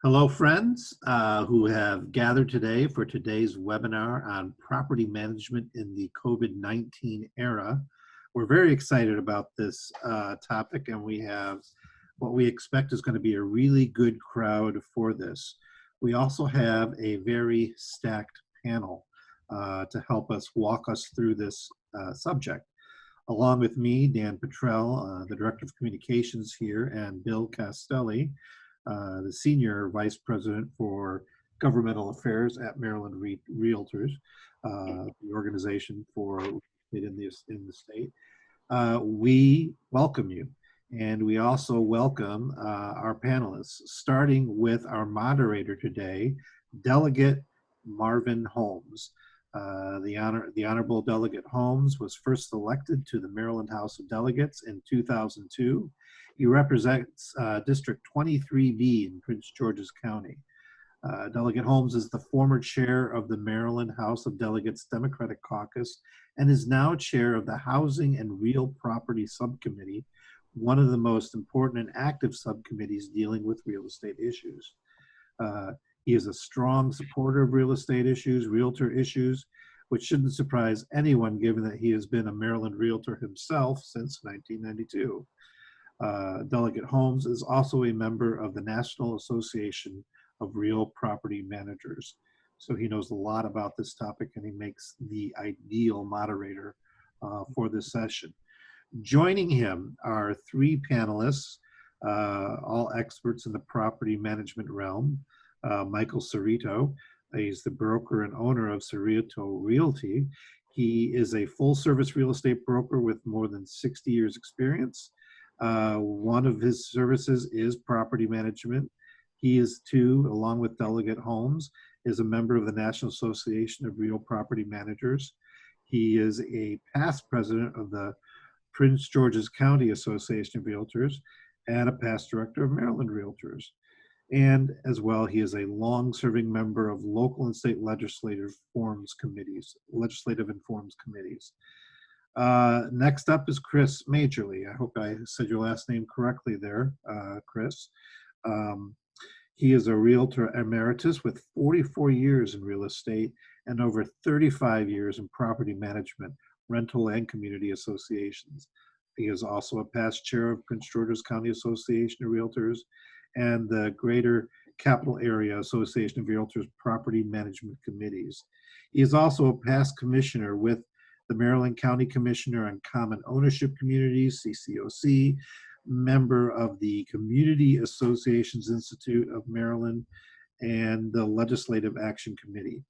Hello, friends who have gathered today for today's webinar on property management in the COVID-19 era. We're very excited about this topic, and we have what we expect is going to be a really good crowd for this. We also have a very stacked panel to help us walk us through this subject. Along with me, Dan Petrell, the Director of Communications here, and Bill Castelli, the Senior Vice President for Governmental Affairs at Maryland Realtors, the organization for in the state. We welcome you, and we also welcome our panelists, starting with our moderator today, Delegate Marvin Holmes. The Honorable Delegate Holmes was first elected to the Maryland House of Delegates in 2002. He represents District 23B in Prince George's County. Delegate Holmes is the former chair of the Maryland House of Delegates Democratic Caucus and is now chair of the Housing and Real Property Subcommittee, one of the most important and active subcommittees dealing with real estate issues. He is a strong supporter of real estate issues, realtor issues, which shouldn't surprise anyone given that he has been a Maryland realtor himself since 1992. Delegate Holmes is also a member of the National Association of Real Property Managers. So he knows a lot about this topic, and he makes the ideal moderator for this session. Joining him are three panelists, all experts in the property management realm. Michael Cerrito, he's the broker and owner of Cerrito Realty. He is a full-service real estate broker with more than 60 years experience. One of his services is property management. He is too, along with Delegate Holmes, is a member of the National Association of Real Property Managers. He is a past president of the Prince George's County Association of Realtors and a past director of Maryland Realtors. And as well, he is a long-serving member of local and state legislative and forms committees. Next up is Chris Majerle. I hope I said your last name correctly there, Chris. He is a realtor emeritus with 44 years in real estate and over 35 years in property management, rental and community associations. He is also a past chair of Prince George's County Association of Realtors and the Greater Capital Area Association of Realtors Property Management Committees. He is also a past commissioner with the Maryland County Commissioner on Common Ownership Communities, CCOC, member of the Community Associations Institute of Maryland, and the Legislative Action Committee.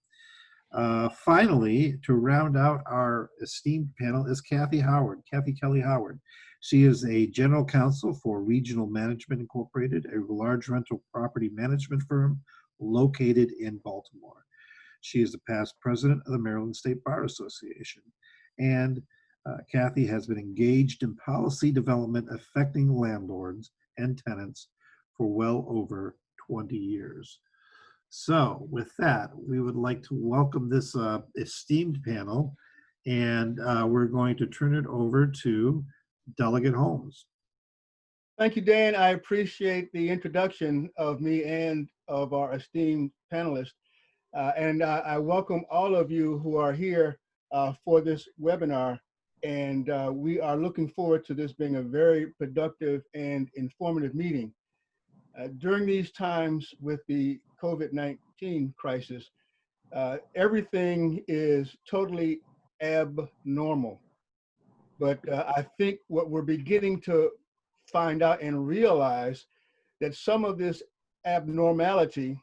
Finally, to round out our esteemed panel is Kathy Kelly Howard. She is a general counsel for Regional Management Incorporated, a large rental property management firm located in Baltimore. She is the past president of the Maryland State Bar Association. And Kathy has been engaged in policy development affecting landlords and tenants for well over 20 years. So with that, we would like to welcome this esteemed panel, and we're going to turn it over to Delegate Holmes. Thank you, Dan. I appreciate the introduction of me and of our esteemed panelists. And I welcome all of you who are here for this webinar. And we are looking forward to this being a very productive and informative meeting. During these times with the COVID-19 crisis, everything is totally abnormal. But I think what we're beginning to find out and realize that some of this abnormality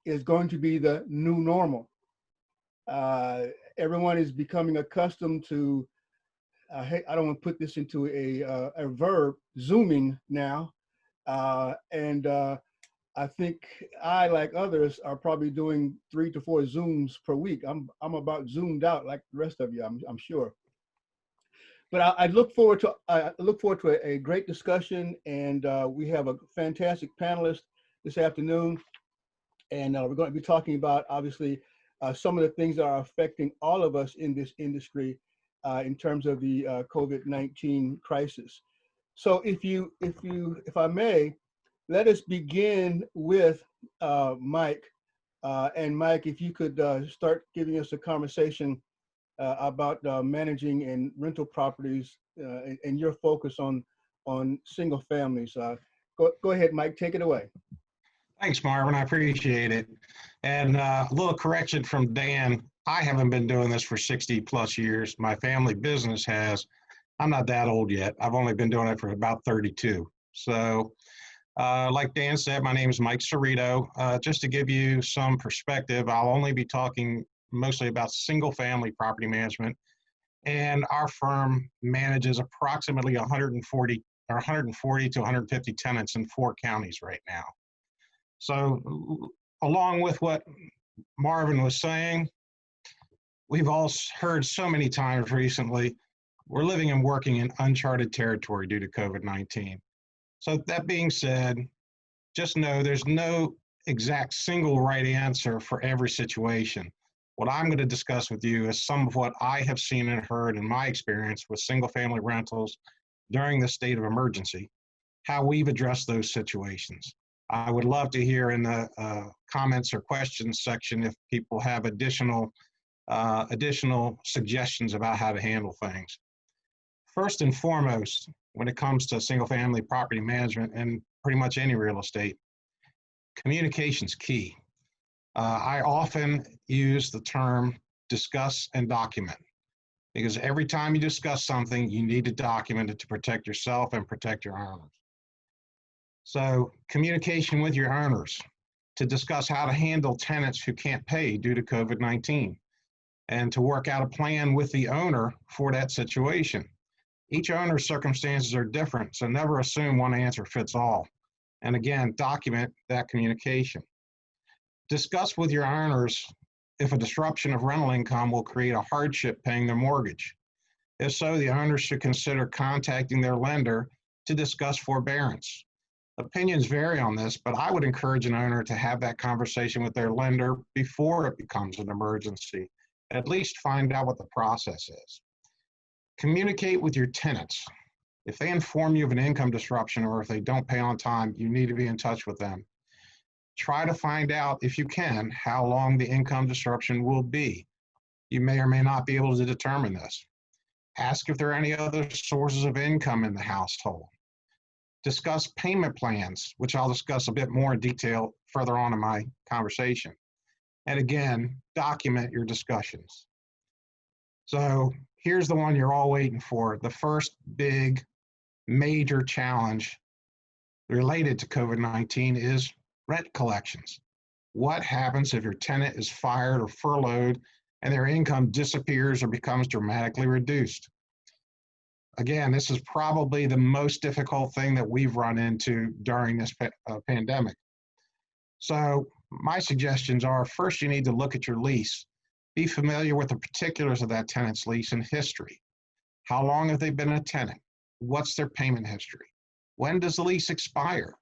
is going to be the new normal. Everyone is becoming accustomed to, I don't want to put this into a verb, Zooming now. I think I, like others, are probably doing 3 to 4 Zooms per week. I'm about zoomed out like the rest of you, I'm sure. But I look forward to a great discussion, and we have a fantastic panelist this afternoon, and we're going to be talking about obviously some of the things that are affecting all of us in this industry in terms of the COVID-19 crisis. So if I may, let us begin with Mike. And Mike, if you could start giving us a conversation about managing in rental properties and your focus on single families. Go ahead, Mike, take it away. Thanks, Marvin. I appreciate it. And a little correction from Dan. I haven't been doing this for 60 plus years. My family business has. I'm not that old yet. I've only been doing it for about 32. So like Dan said, my name is Mike Cerrito. Just to give you some perspective, I'll only be talking mostly about single family property management. And our firm manages approximately 140 to 150 tenants in 4 counties right now. So along with what Marvin was saying, we've all heard so many times recently, we're living and working in uncharted territory due to COVID-19. So that being said, just know there's no exact single right answer for every situation. What I'm going to discuss with you is some of what I have seen and heard in my experience with single family rentals during the state of emergency, how we've addressed those situations. I would love to hear in the comments or questions section if people have additional suggestions about how to handle things. First and foremost, when it comes to single family property management and pretty much any real estate, communication's key. I often use the term discuss and document, because every time you discuss something, you need to document it to protect yourself and protect your owners. So communication with your owners to discuss how to handle tenants who can't pay due to COVID-19 and to work out a plan with the owner for that situation. Each owner's circumstances are different, so never assume one answer fits all. And again, document that communication. Discuss with your owners if a disruption of rental income will create a hardship paying their mortgage. If so, the owners should consider contacting their lender to discuss forbearance. Opinions vary on this, but I would encourage an owner to have that conversation with their lender before it becomes an emergency. At least find out what the process is. Communicate with your tenants. If they inform you of an income disruption or if they don't pay on time, you need to be in touch with them. Try to find out, if you can, how long the income disruption will be. You may or may not be able to determine this. Ask if there are any other sources of income in the household. Discuss payment plans, which I'll discuss a bit more in detail further on in my conversation. And again, document your discussions. So here's the one you're all waiting for. The first big major challenge related to COVID-19 is rent collections. What happens if your tenant is fired or furloughed and their income disappears or becomes dramatically reduced? Again, this is probably the most difficult thing that we've run into during this pandemic. So my suggestions are, first, you need to look at your lease. Be familiar with the particulars of that tenant's lease and history. How long have they been a tenant? What's their payment history? When does the lease expire?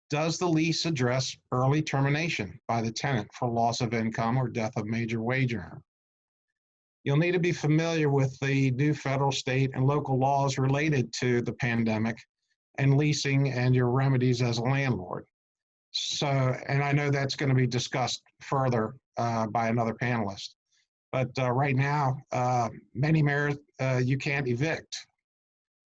Does the lease address early termination by the tenant for loss of income or death of major wage earner? You'll need to be familiar with the new federal, state, and local laws related to the pandemic and leasing and your remedies as a landlord. So, and I know that's going to be discussed further by another panelist. But right now, you can't evict.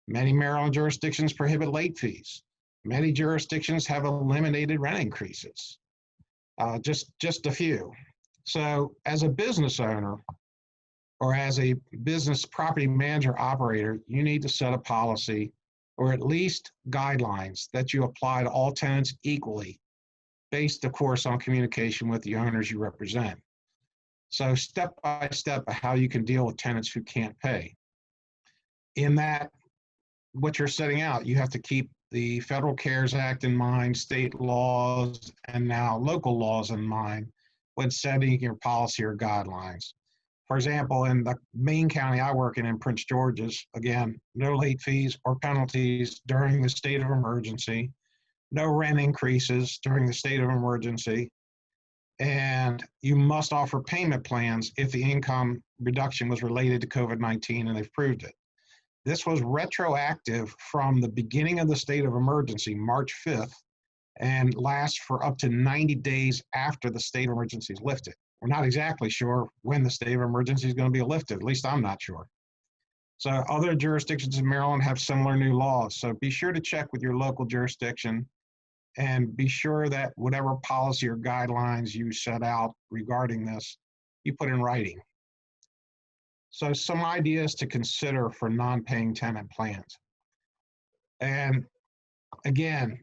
Many Maryland jurisdictions prohibit late fees. Many jurisdictions have eliminated rent increases. Just a few. So as a business owner or as a business property manager operator, you need to set a policy or at least guidelines that you apply to all tenants equally, based, of course, on communication with the owners you represent. So step by step, how you can deal with tenants who can't pay. In that, what you're setting out, you have to keep the Federal CARES Act in mind, state laws, and now local laws in mind when setting your policy or guidelines. For example, in the main county I work in Prince George's, again, no late fees or penalties during the state of emergency, no rent increases during the state of emergency, and you must offer payment plans if the income reduction was related to COVID-19 and they've proved it. This was retroactive from the beginning of the state of emergency, March 5th, and lasts for up to 90 days after the state of emergency is lifted. We're not exactly sure when the state of emergency is going to be lifted. At least I'm not sure. So other jurisdictions in Maryland have similar new laws. So be sure to check with your local jurisdiction and be sure that whatever policy or guidelines you set out regarding this, you put in writing. So some ideas to consider for non-paying tenant plans. And again,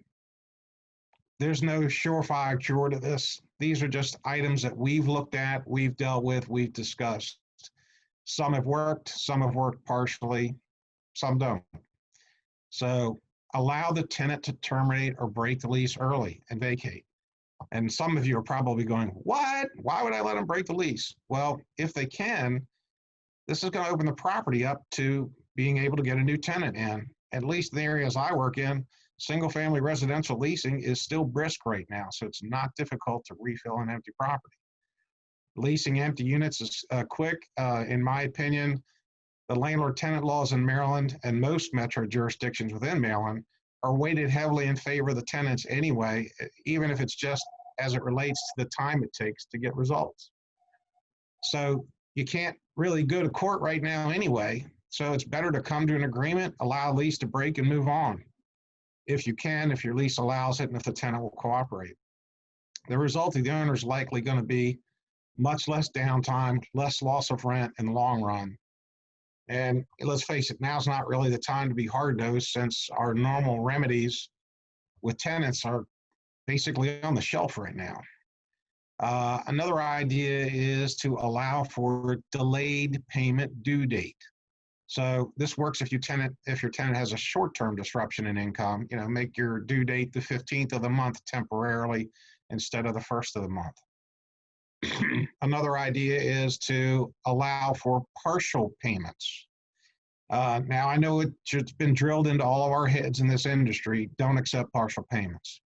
there's no surefire cure to this. These are just items that we've looked at, we've dealt with, we've discussed. Some have worked partially, some don't. So allow the tenant to terminate or break the lease early and vacate. And some of you are probably going, what? Why would I let them break the lease? Well, if they can, this is going to open the property up to being able to get a new tenant in. At least in the areas I work in, single-family residential leasing is still brisk right now, so it's not difficult to refill an empty property. Leasing empty units is quick. In my opinion, the landlord-tenant laws in Maryland and most metro jurisdictions within Maryland are weighted heavily in favor of the tenants anyway, even if it's just as it relates to the time it takes to get results. So you can't really go to court right now anyway, so it's better to come to an agreement, allow lease to break and move on. If you can, if your lease allows it, and if the tenant will cooperate. The result of the owner is likely going to be much less downtime, less loss of rent in the long run. And let's face it, now's not really the time to be hard-nosed since our normal remedies with tenants are basically on the shelf right now. Another idea is to allow for delayed payment due date. So this works if your tenant has a short-term disruption in income, make your due date the 15th of the month temporarily instead of the 1st of the month. Another idea is to allow for partial payments. Now I know it's been drilled into all of our heads in this industry, don't accept partial payments.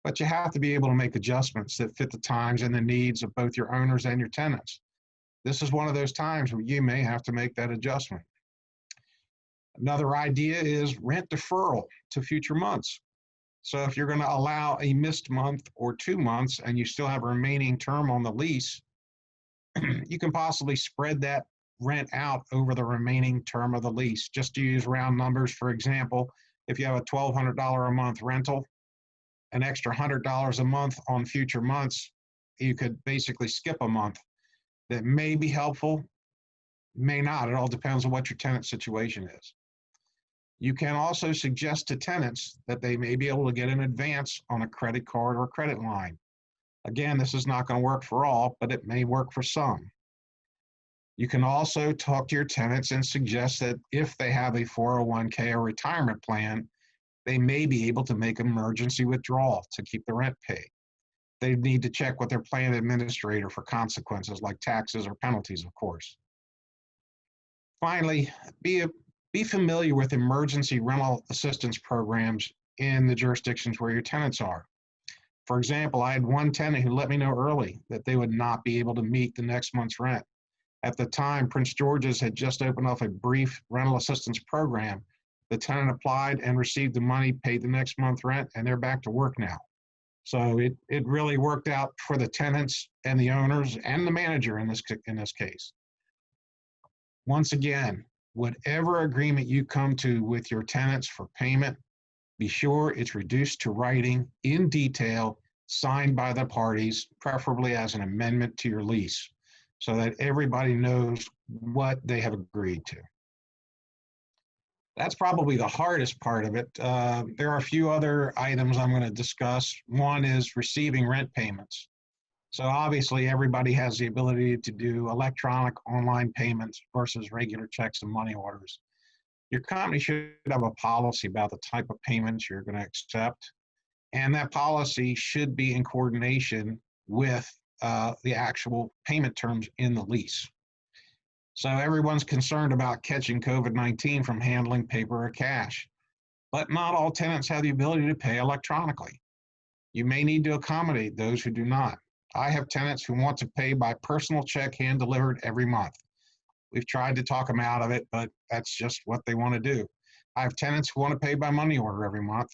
But you have to be able to make adjustments that fit the times and the needs of both your owners and your tenants. This is one of those times where you may have to make that adjustment. Another idea is rent deferral to future months. So if you're going to allow a missed month or 2 months and you still have a remaining term on the lease, you can possibly spread that rent out over the remaining term of the lease. Just to use round numbers, for example, if you have a $1,200 a month rental, an extra $100 a month on future months, you could basically skip a month. That may be helpful, may not. It all depends on what your tenant situation is. You can also suggest to tenants that they may be able to get an advance on a credit card or credit line. Again, this is not going to work for all, but it may work for some. You can also talk to your tenants and suggest that if they have a 401k or retirement plan, they may be able to make emergency withdrawal to keep the rent paid. They need to check with their plan administrator for consequences like taxes or penalties, of course. Finally, be familiar with emergency rental assistance programs in the jurisdictions where your tenants are. For example, I had one tenant who let me know early that they would not be able to meet the next month's rent. At the time, Prince George's had just opened up a brief rental assistance program. The tenant applied and received the money, paid the next month's rent, and they're back to work now. So it really worked out for the tenants and the owners and the manager in this case. Once again, whatever agreement you come to with your tenants for payment, be sure it's reduced to writing in detail, signed by the parties, preferably as an amendment to your lease, so that everybody knows what they have agreed to. That's probably the hardest part of it. There are a few other items I'm going to discuss. One is receiving rent payments. So obviously everybody has the ability to do electronic online payments versus regular checks and money orders. Your company should have a policy about the type of payments you're going to accept. And that policy should be in coordination with the actual payment terms in the lease. So everyone's concerned about catching COVID-19 from handling paper or cash, but not all tenants have the ability to pay electronically. You may need to accommodate those who do not. I have tenants who want to pay by personal check hand delivered every month. We've tried to talk them out of it, but that's just what they want to do. I have tenants who want to pay by money order every month.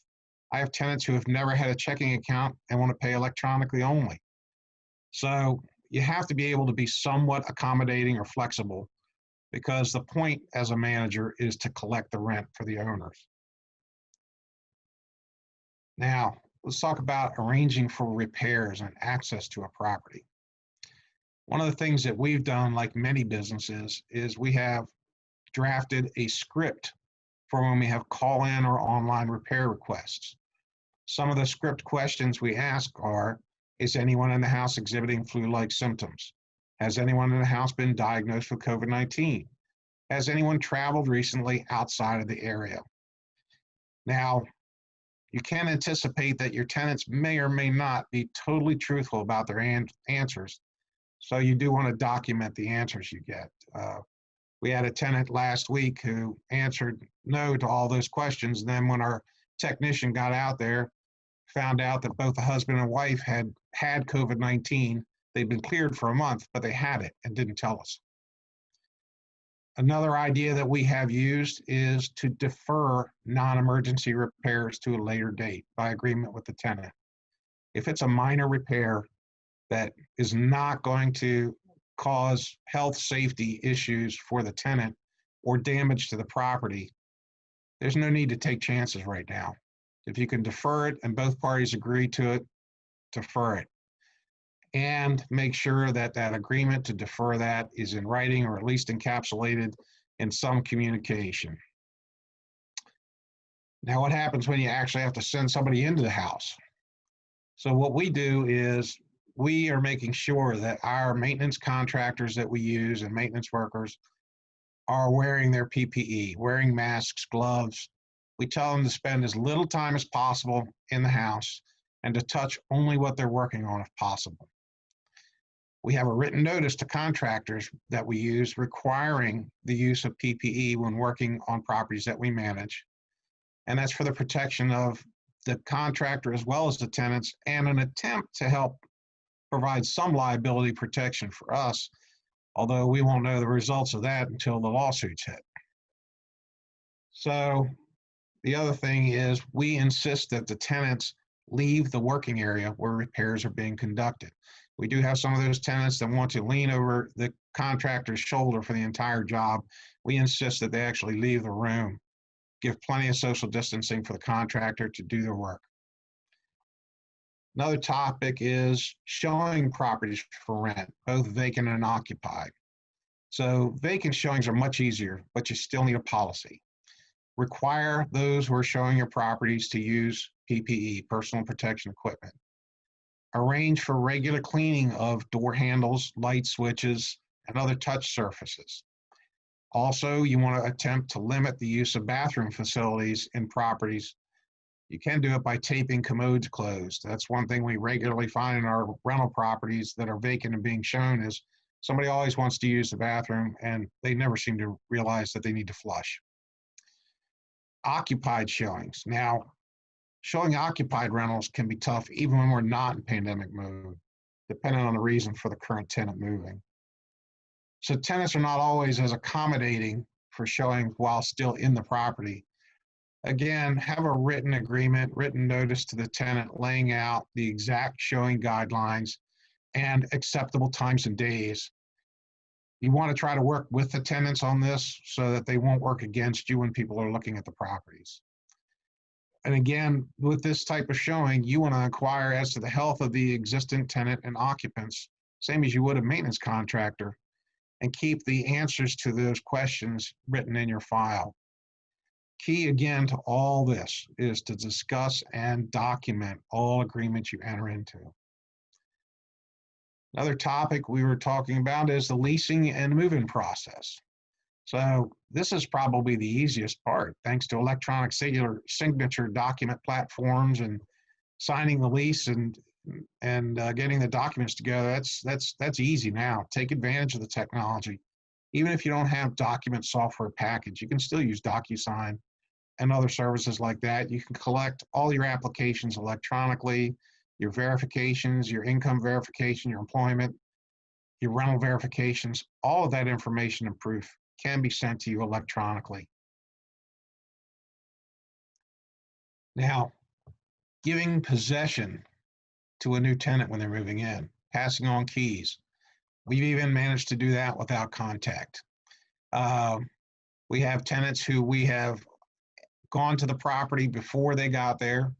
I have tenants who have never had a checking account and want to pay electronically only. So you have to be able to be somewhat accommodating or flexible, because the point as a manager is to collect the rent for the owners. Now, let's talk about arranging for repairs and access to a property. One of the things that we've done, like many businesses, is we have drafted a script for when we have call-in or online repair requests. Some of the script questions we ask are, is anyone in the house exhibiting flu-like symptoms? Has anyone in the house been diagnosed with COVID-19? Has anyone traveled recently outside of the area? Now, you can anticipate that your tenants may or may not be totally truthful about their answers, so you do want to document the answers you get. We had a tenant last week who answered no to all those questions, and then when our technician got out there, found out that both the husband and wife had COVID-19. They'd been cleared for a month, but they had it and didn't tell us. Another idea that we have used is to defer non-emergency repairs to a later date by agreement with the tenant. If it's a minor repair that is not going to cause health safety issues for the tenant or damage to the property, there's no need to take chances right now. If you can defer it and both parties agree to it, defer it. And make sure that that agreement to defer that is in writing or at least encapsulated in some communication. Now, what happens when you actually have to send somebody into the house? So what we do is we are making sure that our maintenance contractors that we use and maintenance workers are wearing their PPE, wearing masks, gloves. We tell them to spend as little time as possible in the house and to touch only what they're working on if possible. We have a written notice to contractors that we use requiring the use of PPE when working on properties that we manage. And that's for the protection of the contractor as well as the tenants, and an attempt to help provide some liability protection for us, although we won't know the results of that until the lawsuits hit. So the other thing is we insist that the tenants leave the working area where repairs are being conducted. We do have some of those tenants that want to lean over the contractor's shoulder for the entire job. We insist that they actually leave the room, give plenty of social distancing for the contractor to do their work. Another topic is showing properties for rent, both vacant and occupied. So vacant showings are much easier, but you still need a policy. Require those who are showing your properties to use PPE, personal protection equipment. Arrange for regular cleaning of door handles, light switches, and other touch surfaces. Also, you want to attempt to limit the use of bathroom facilities in properties. You can do it by taping commodes closed. That's one thing we regularly find in our rental properties that are vacant and being shown is somebody always wants to use the bathroom and they never seem to realize that they need to flush. Occupied showings. Now, showing occupied rentals can be tough even when we're not in pandemic mode, depending on the reason for the current tenant moving. So tenants are not always as accommodating for showing while still in the property. Again, have a written agreement, written notice to the tenant laying out the exact showing guidelines and acceptable times and days. You want to try to work with the tenants on this so that they won't work against you when people are looking at the properties. And again, with this type of showing, you want to inquire as to the health of the existing tenant and occupants, same as you would a maintenance contractor, and keep the answers to those questions written in your file. Key again to all this is to discuss and document all agreements you enter into. Another topic we were talking about is the leasing and move-in process. So this is probably the easiest part, thanks to electronic signature document platforms and signing the lease and getting the documents together. That's easy now. Take advantage of the technology. Even if you don't have document software package, you can still use DocuSign and other services like that. You can collect all your applications electronically, your verifications, your income verification, your employment, your rental verifications, all of that information and proof can be sent to you electronically. Now, giving possession to a new tenant when they're moving in, passing on keys. We've even managed to do that without contact. We have tenants who we have gone to the property before they got there,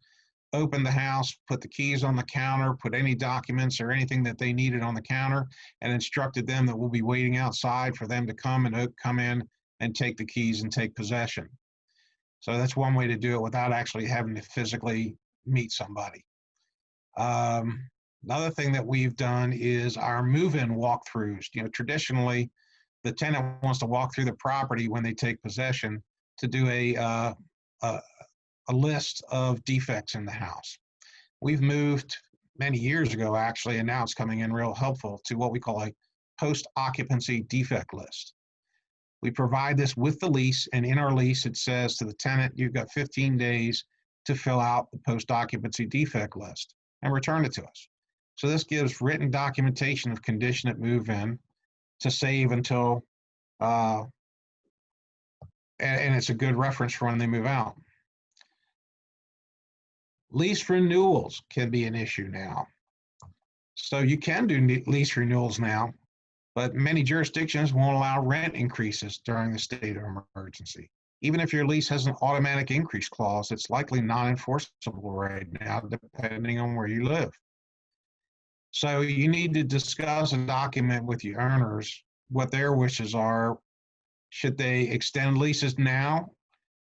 opened the house, put the keys on the counter, put any documents or anything that they needed on the counter, and instructed them that we'll be waiting outside for them to come in and take the keys and take possession. So that's one way to do it without actually having to physically meet somebody. Another thing that we've done is our move-in walkthroughs. You know, traditionally, the tenant wants to walk through the property when they take possession to do a list of defects in the house. We've moved many years ago, actually, and now it's coming in real helpful to what we call a post-occupancy defect list. We provide this with the lease, and in our lease, it says to the tenant, you've got 15 days to fill out the post-occupancy defect list and return it to us. So this gives written documentation of condition at move-in to save until, and it's a good reference for when they move out. Lease renewals can be an issue now. So you can do lease renewals now, but many jurisdictions won't allow rent increases during the state of emergency. Even if your lease has an automatic increase clause, it's likely non-enforceable right now, depending on where you live. So you need to discuss and document with your owners what their wishes are. Should they extend leases now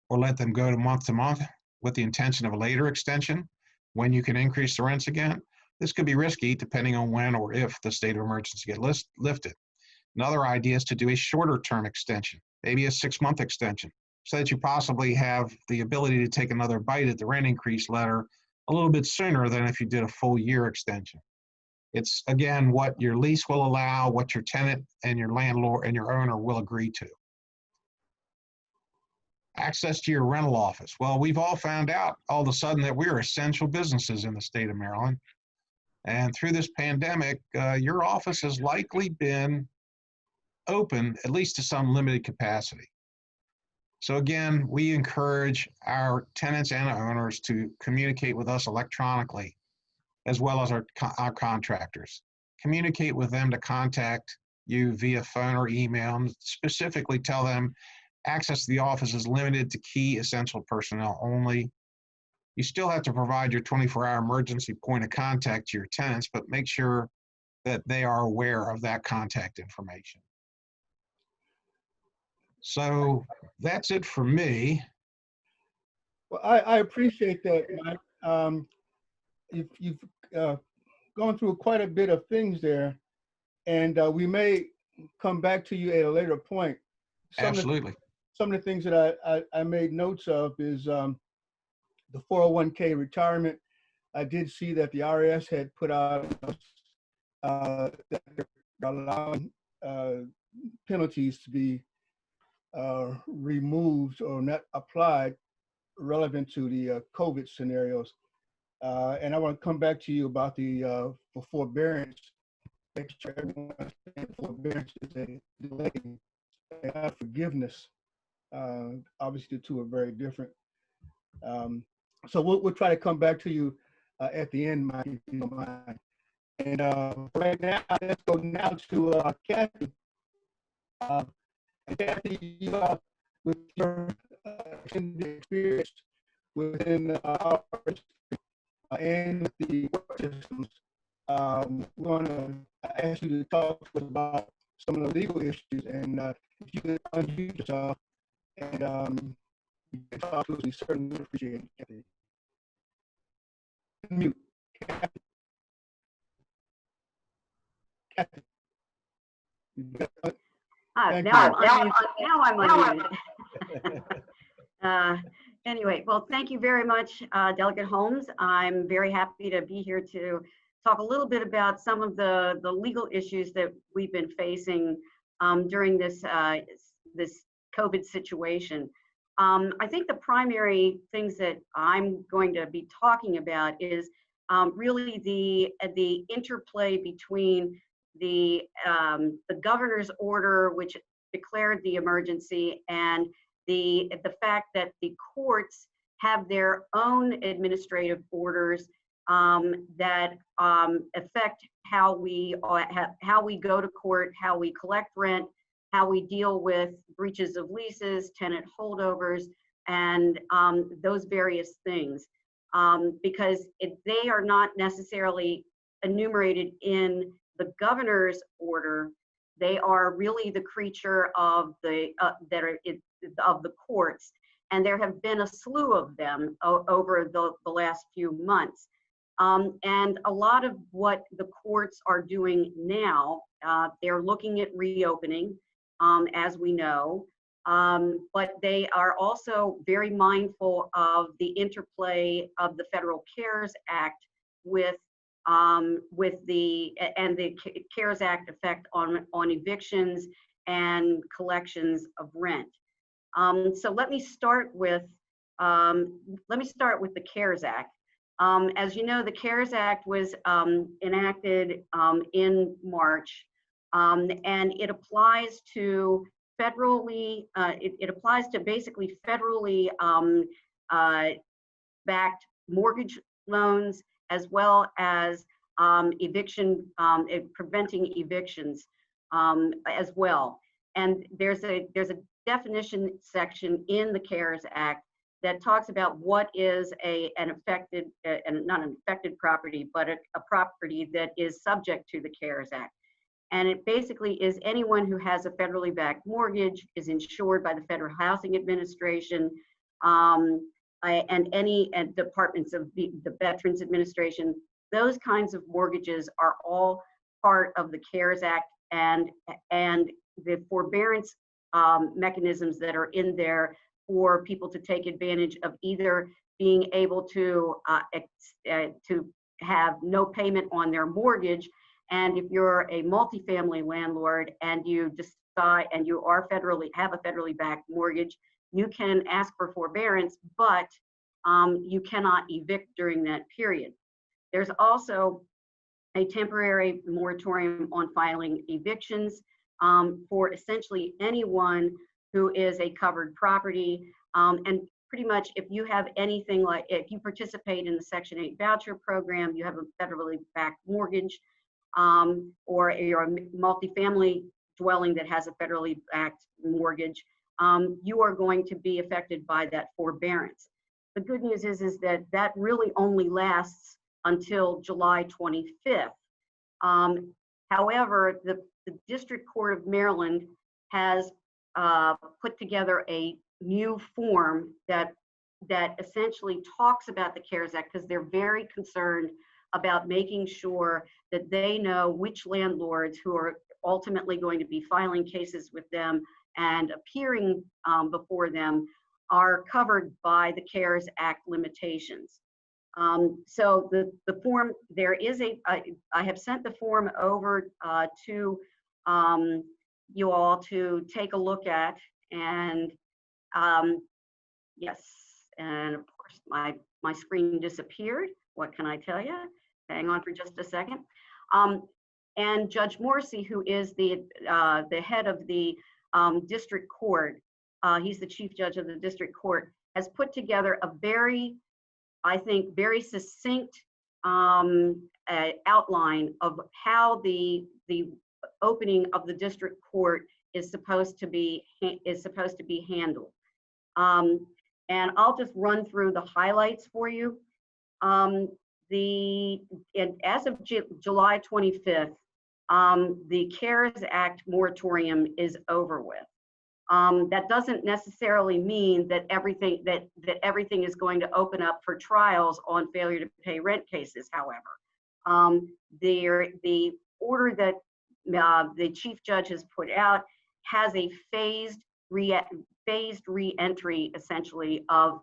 or let them go to month with the intention of a later extension when you can increase the rents again? This could be risky depending on when or if the state of emergency gets lifted. Another idea is to do a shorter term extension, maybe a 6-month extension, so that you possibly have the ability to take another bite at the rent increase letter a little bit sooner than if you did a full year extension. It's, again, what your lease will allow, what your tenant and your landlord and your owner will agree to. Access to your rental office. Well, we've all found out all of a sudden that we're essential businesses in the state of Maryland. And through this pandemic, your office has likely been open, at least to some limited capacity. So again, we encourage our tenants and owners to communicate with us electronically, as well as our contractors. Communicate with them to contact you via phone or email, and specifically tell them access to the office is limited to key essential personnel only. You still have to provide your 24-hour emergency point of contact to your tenants, but make sure that they are aware of that contact information. So that's it for me. Well, I appreciate that, Mike. You've gone through quite a bit of things there, and we may come back to you at a later point. Absolutely. Some of the things that I made notes of is the 401k retirement. I did see that the IRS had put out that they're allowing penalties to be removed or not applied relevant to the COVID scenarios. And I want to come back to you about the forbearance. Make sure everyone understands forbearance is a delay and forgiveness. Obviously, the two are very different. So we'll try to come back to you at the end, Mike, if you don't mind. And right now, let's go now to Kathy. And Kathy, with your experience within our and the work systems, we want to ask you to talk to us about some of the legal issues, and if you can unmute yourself and you can talk to us, we certainly appreciate it. Mute. Kathy. Kathy. Now I'm unmuted. Anyway, well, thank you very much, Delegate Holmes. I'm very happy to be here to talk a little bit about some of the legal issues that we've been facing during this this COVID situation. I think the primary things that I'm going to be talking about is really the interplay between the governor's order, which declared the emergency, and the fact that the courts have their own administrative orders that affect how we go to court, how we collect rent, how we deal with breaches of leases, tenant holdovers, and those various things. Because they are not necessarily enumerated in the governor's order, they are really the creature of the of the courts, and there have been a slew of them over the last few months. And a lot of what the courts are doing now, they're looking at reopening, as we know, but they are also very mindful of the interplay of the Federal CARES Act with the CARES Act effect on evictions and collections of rent. So let me start with the CARES Act. As you know, the CARES Act was enacted in March, and it applies to federally. It applies to basically federally backed mortgage loans, as well as preventing evictions as well. And there's a definition section in the CARES Act that talks about what is not an affected property, but a property that is subject to the CARES Act. And it basically is anyone who has a federally backed mortgage, is insured by the Federal Housing Administration, and any departments of the Veterans Administration. Those kinds of mortgages are all part of the CARES Act, and the forbearance mechanisms that are in there for people to take advantage of either being able to have no payment on their mortgage. And if you're a multifamily landlord and you decide and you are have a federally backed mortgage, you can ask for forbearance, but you cannot evict during that period. There's also a temporary moratorium on filing evictions for essentially anyone who is a covered property. And pretty much if you have anything like, if you participate in the Section 8 voucher program, you have a federally backed mortgage, or you're a multifamily dwelling that has a federally backed mortgage, you are going to be affected by that forbearance. The good news is that that really only lasts until July 25th. However, the District Court of Maryland has put together a new form that essentially talks about the CARES Act, because they're very concerned about making sure that they know which landlords who are ultimately going to be filing cases with them and appearing before them are covered by the CARES Act limitations. So the form, I have sent the form over to you all to take a look at, and yes, and of course my screen disappeared. What can I tell you? Hang on for just a second. And Judge Morrissey, who is the head of the district court, he's the chief judge of the district court, has put together a very, I think, very succinct outline of how the opening of the district court is supposed to be handled. And I'll just run through the highlights for you. As of July 25th, the CARES Act moratorium is over with. That doesn't necessarily mean that everything is going to open up for trials on failure to pay rent cases. However, the order that the chief judge has put out has a phased re-entry, essentially, of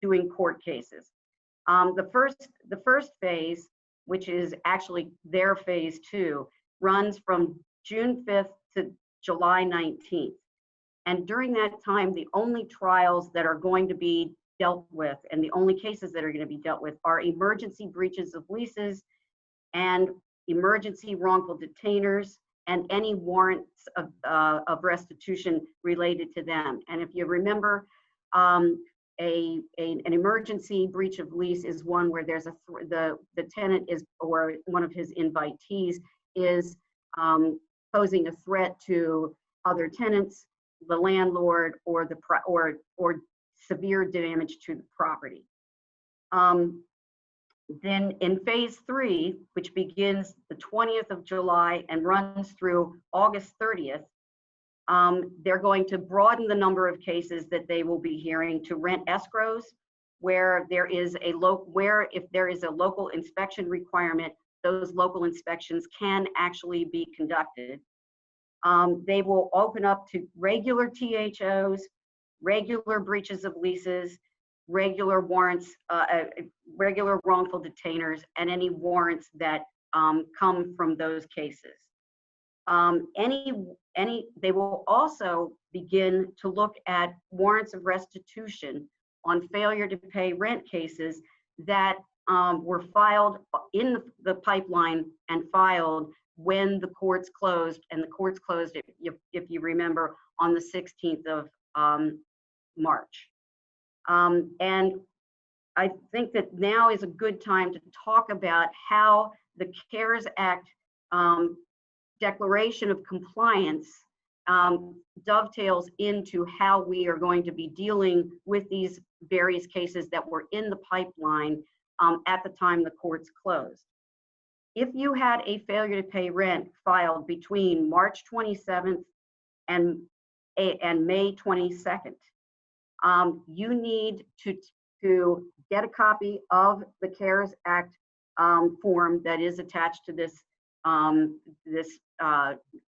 doing court cases. The first phase, which is actually their phase 2, runs from June 5th to July 19th. And during that time, the only trials that are going to be dealt with, and the only cases that are going to be dealt with, are emergency breaches of leases and emergency wrongful detainers, and any warrants of restitution related to them. And if you remember, an emergency breach of lease is one where there's the tenant is, or one of his invitees is posing a threat to other tenants, the landlord, or or severe damage to the property. Then in phase 3, which begins the 20th of July and runs through August 30th, they're going to broaden the number of cases that they will be hearing to rent escrows, where there is a if there is a local inspection requirement, those local inspections can actually be conducted. They will open up to regular THOs, regular breaches of leases, regular warrants, regular wrongful detainers, and any warrants that come from those cases. They will also begin to look at warrants of restitution on failure to pay rent cases that were filed in the pipeline and filed when the courts closed, and the courts closed, if you remember, on the 16th of March. And I think that now is a good time to talk about how the CARES Act declaration of compliance dovetails into how we are going to be dealing with these various cases that were in the pipeline at the time the courts closed. If you had a failure to pay rent filed between March 27th and May 22nd, you need to get a copy of the CARES Act form that is attached to this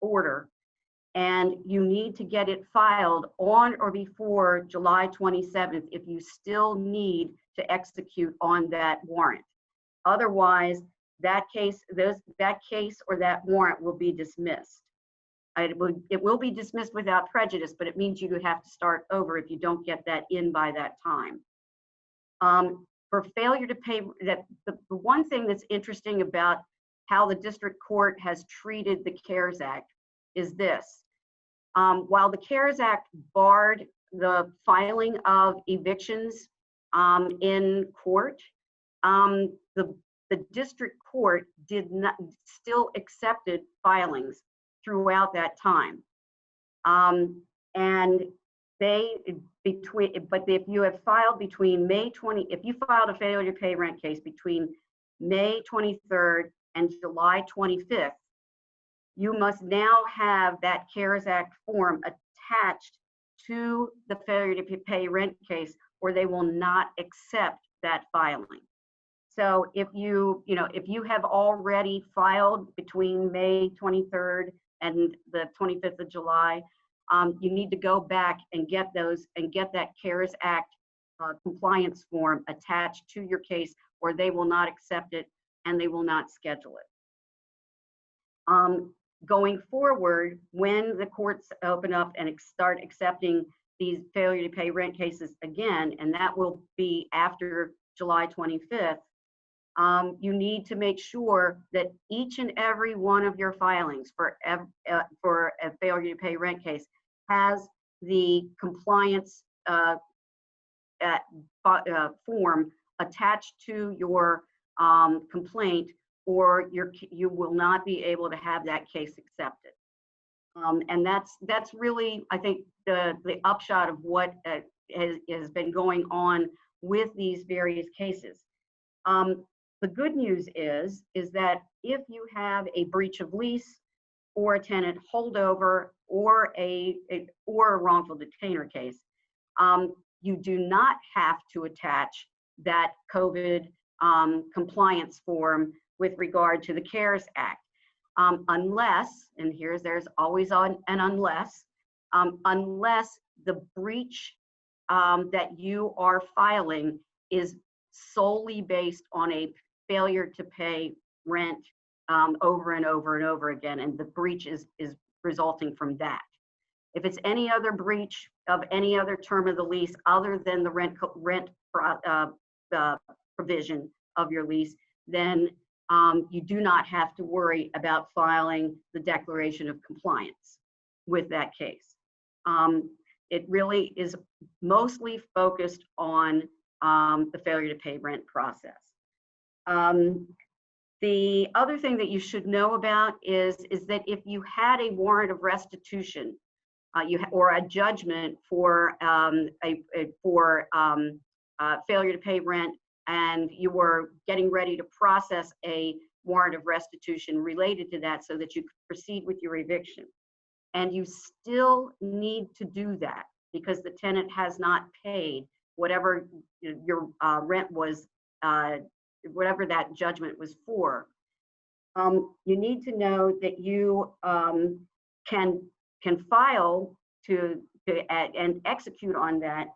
order, and you need to get it filed on or before July 27th if you still need to execute on that warrant. Otherwise, that case or that warrant will be dismissed. It will be dismissed without prejudice, but it means you have to start over if you don't get that in by that time. For failure to pay, the one thing that's interesting about how the district court has treated the CARES Act is this. While the CARES Act barred the filing of evictions in court, the district court still accepted filings throughout that time. And but if you have filed between if you filed a failure to pay rent case between May 23rd and July 25th, you must now have that CARES Act form attached to the failure to pay rent case, or they will not accept that filing. So if you have already filed between May 23rd and the 25th of July, you need to go back and get that CARES Act compliance form attached to your case, or they will not accept it and they will not schedule it. Going forward, when the courts open up and start accepting these failure to pay rent cases again, and that will be after July 25th, you need to make sure that each and every one of your filings for a failure to pay rent case has the compliance form attached to your complaint, or you will not be able to have that case accepted. And that's really, I think, the upshot of what has been going on with these various cases. The good news is that if you have a breach of lease or a tenant holdover or a wrongful detainer case, you do not have to attach that COVID compliance form with regard to the CARES Act, unless, and there's always an unless, unless the breach that you are filing is solely based on a failure to pay rent over and over and over again, and the breach is resulting from that. If it's any other breach of any other term of the lease other than the rent provision of your lease, then you do not have to worry about filing the declaration of compliance with that case. it really is mostly focused on the failure to pay rent process. The other thing that you should know about is that if you had a warrant of restitution, or a judgment for failure to pay rent, and you were getting ready to process a warrant of restitution related to that so that you could proceed with your eviction, and you still need to do that because the tenant has not paid whatever your rent was, whatever that judgment was for, you need to know that you can file and execute on that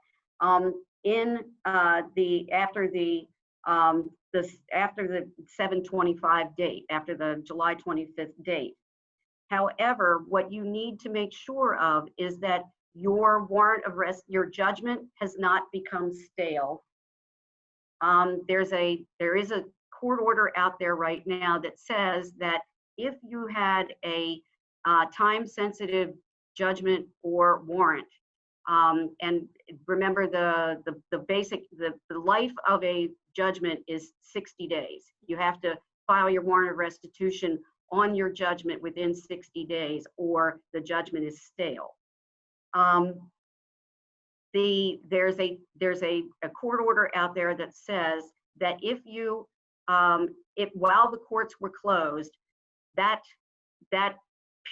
in after the 7/25 date, after the July 25th date. However, what you need to make sure of is that your warrant of your judgment has not become stale. There is a court order out there right now that says that if you had a time-sensitive judgment or warrant, and remember the life of a judgment is 60 days. You have to file your warrant of restitution on your judgment within 60 days, or the judgment is stale. There's a court order out there that says that if you while the courts were closed, that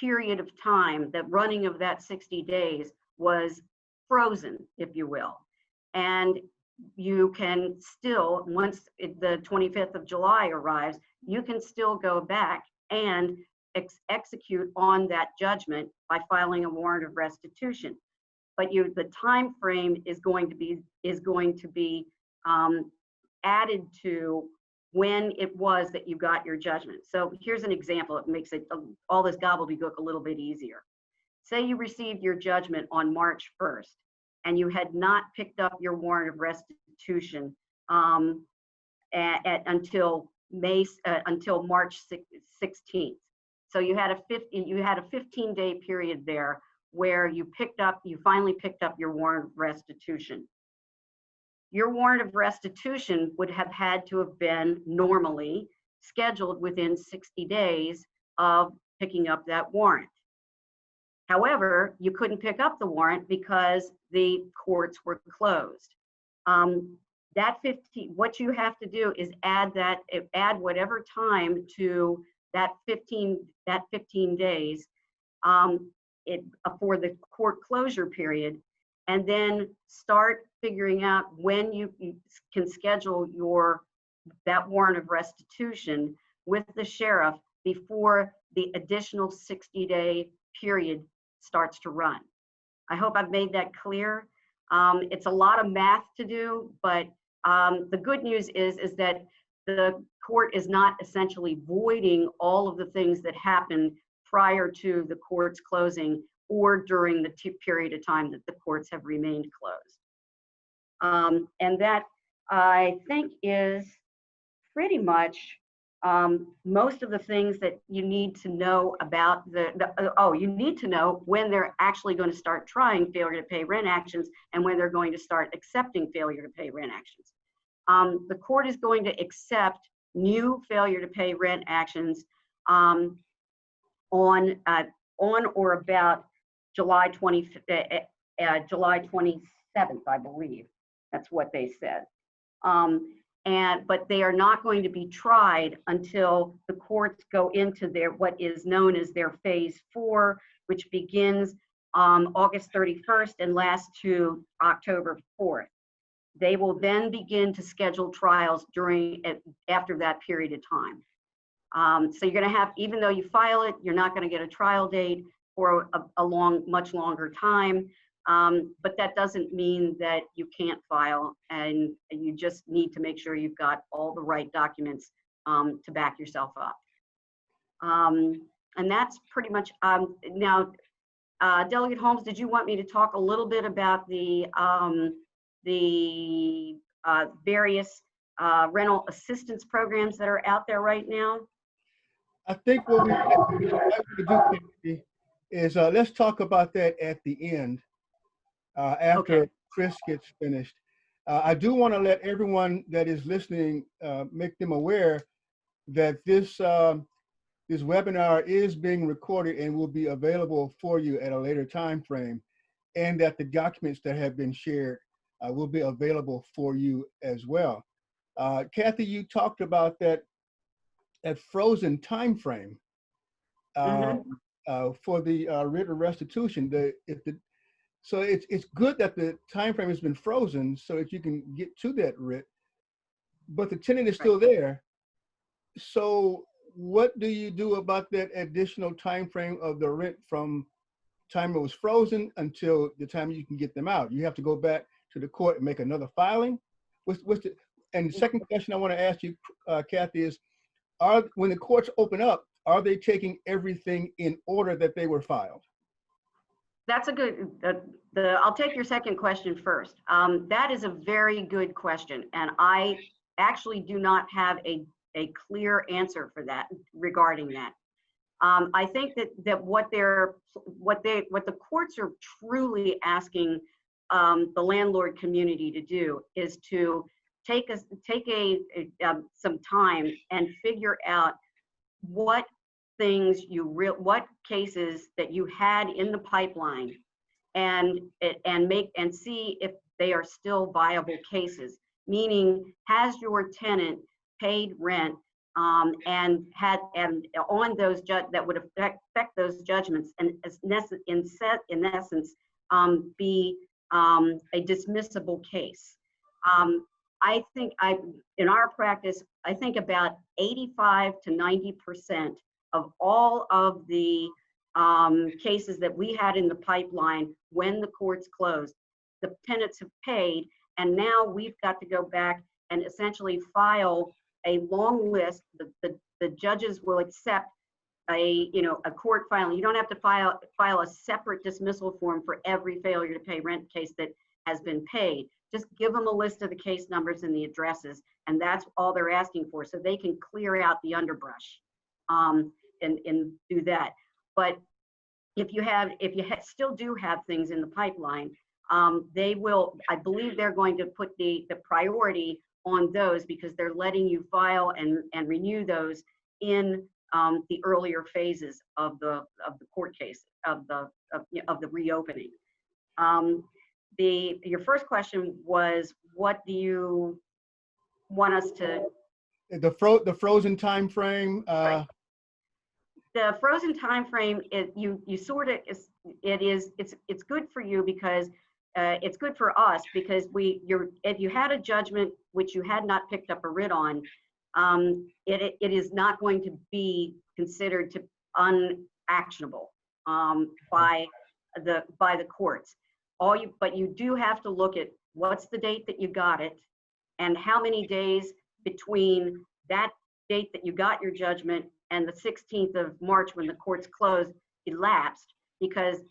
period of time, the running of that 60 days was frozen, if you will, and you can still, once the 25th of July arrives, you can still go back and execute on that judgment by filing a warrant of restitution. But the time frame is going to be added to when it was that you got your judgment. So here's an example. It makes all this gobbledygook a little bit easier. Say you received your judgment on March 1st, and you had not picked up your warrant of restitution until March 16th. So you had a 15-day period there where you finally picked up your warrant of restitution. Your warrant of restitution would have had to have been normally scheduled within 60 days of picking up that warrant. However, you couldn't pick up the warrant because the courts were closed. What you have to do is add whatever time to that 15 days for the court closure period, and then start figuring out when you can schedule that warrant of restitution with the sheriff before the additional 60-day period starts to run. I hope I've made that clear. It's a lot of math to do, but the good news is that the court is not essentially voiding all of the things that happened prior to the court's closing or during the period of time that the courts have remained closed. And that, I think, is pretty much most of the things that you need to know about you need to know when they're actually going to start trying failure to pay rent actions and when they're going to start accepting failure to pay rent actions. The court is going to accept new failure to pay rent actions on or about July 27th, I believe. That's what they said. But they are not going to be tried until the courts go into what is known as their phase 4, which begins August 31st and lasts to October 4th. They will then begin to schedule trials after that period of time. So you're going to have, even though you file it, you're not going to get a trial date for much longer time. But that doesn't mean that you can't file, and you just need to make sure you've got all the right documents to back yourself up. And that's pretty much, now, Delegate Holmes, did you want me to talk a little bit about the various rental assistance programs that are out there right now? I think what we like to do is let's talk about that at the end. after Okay. Chris gets finished. I do want to let everyone that is listening, make them aware that this webinar is being recorded and will be available for you at a later time frame, and that the documents that have been shared will be available for you as well. Kathy, you talked about that frozen time frame for the writ of restitution. So it's good that the time frame has been frozen so that you can get to that writ, but the tenant is still there. So what do you do about that additional time frame of the rent from time it was frozen until the time you can get them out? You have to go back to the court and make another filing? And the second question I want to ask you, Kathy, is when the courts open up, are they taking everything in order that they were filed? That's a good, I'll take your second question first. That is a very good question. And I actually do not have a clear answer for that regarding that. I think that what the courts are truly asking the landlord community to do is to take some time and figure out what things what cases that you had in the pipeline and see if they are still viable cases. Meaning, has your tenant paid rent and on those that would affect those judgments and in essence be a dismissible case. I think in our practice, I think about 85 to 90% of all of the cases that we had in the pipeline when the courts closed, the tenants have paid, and now we've got to go back and essentially file a long list. The judges will accept a court filing. You don't have to file a separate dismissal form for every failure to pay rent case that has been paid. Just give them a list of the case numbers and the addresses, and that's all they're asking for, so they can clear out the underbrush and do that. But if you still do have things in the pipeline, they will, I believe they're going to put the priority on those because they're letting you file and renew those in the earlier phases of the court case of the reopening. Your first question was, what do you want us to? The frozen time frame. Right. The frozen time frame is it's good for you because it's good for us because if you had a judgment which you had not picked up a writ on, it is not going to be considered to unactionable by the courts. But you do have to look at what's the date that you got it and how many days between that date that you got your judgment and the 16th of March when the courts closed elapsed, because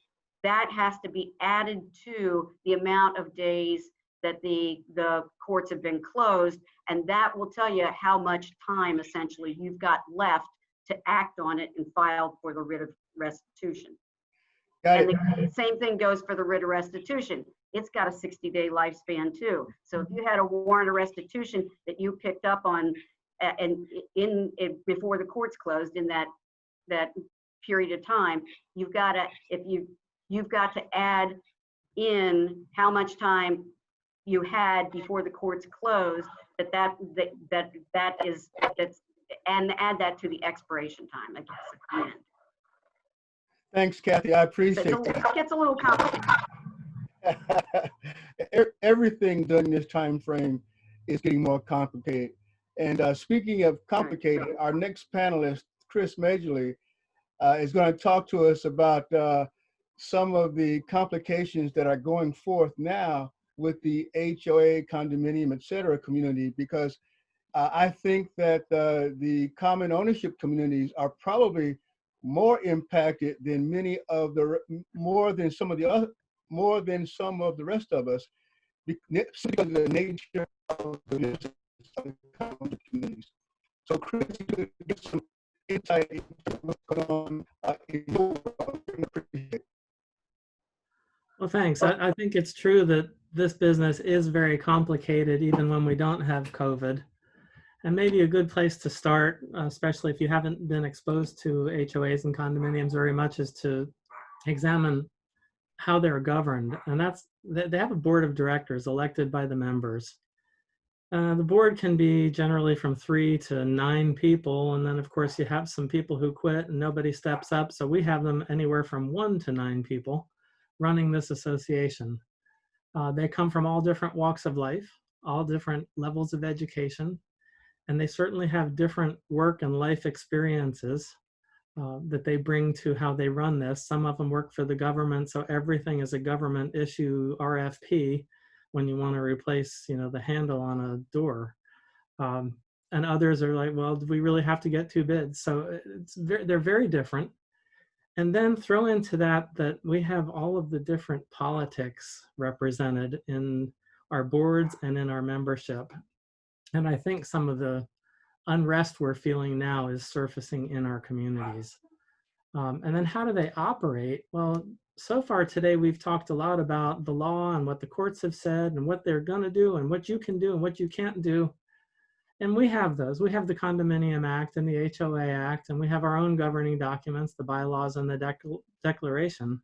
that has to be added to the amount of days that the courts have been closed, and that will tell you how much time essentially you've got left to act on it and file for the writ of restitution. And the same thing goes for the writ of restitution. It's got a 60-day lifespan too. So if you had a warrant of restitution that you picked up on before the courts closed in that period of time, you've got to add in how much time you had before the courts closed and add that to the expiration time, I guess, at the end. Thanks, Kathy. I appreciate it. It gets a little complicated. Everything during this time frame is getting more complicated. And speaking of complicated, our next panelist, Chris Majerle, is going to talk to us about some of the complications that are going forth now with the HOA, condominium, et cetera, community, because I think that the common ownership communities are probably more impacted than more than some of the rest of us, because of the nature of the communities. So, Chris, you could give some insight into what's going on in your world. Well, thanks. I think it's true that this business is very complicated even when we don't have COVID. And maybe a good place to start, especially if you haven't been exposed to HOAs and condominiums very much, is to examine how they're governed. And that's, they have a board of directors elected by the members. The board can be generally from 3 to 9 people. And then of course you have some people who quit and nobody steps up. So we have them anywhere from 1 to 9 people running this association. They come from all different walks of life, all different levels of education, and they certainly have different work and life experiences that they bring to how they run this. Some of them work for the government, so everything is a government issue RFP when you want to replace, the handle on a door. And others are like, well, do we really have to get 2 bids? So they're very different. And then throw into that we have all of the different politics represented in our boards and in our membership. And I think some of the unrest we're feeling now is surfacing in our communities. And then how do they operate? Well, so far today, we've talked a lot about the law and what the courts have said and what they're going to do and what you can do and what you can't do. And we have those. We have the Condominium Act and the HOA Act, and we have our own governing documents, the bylaws and the declaration.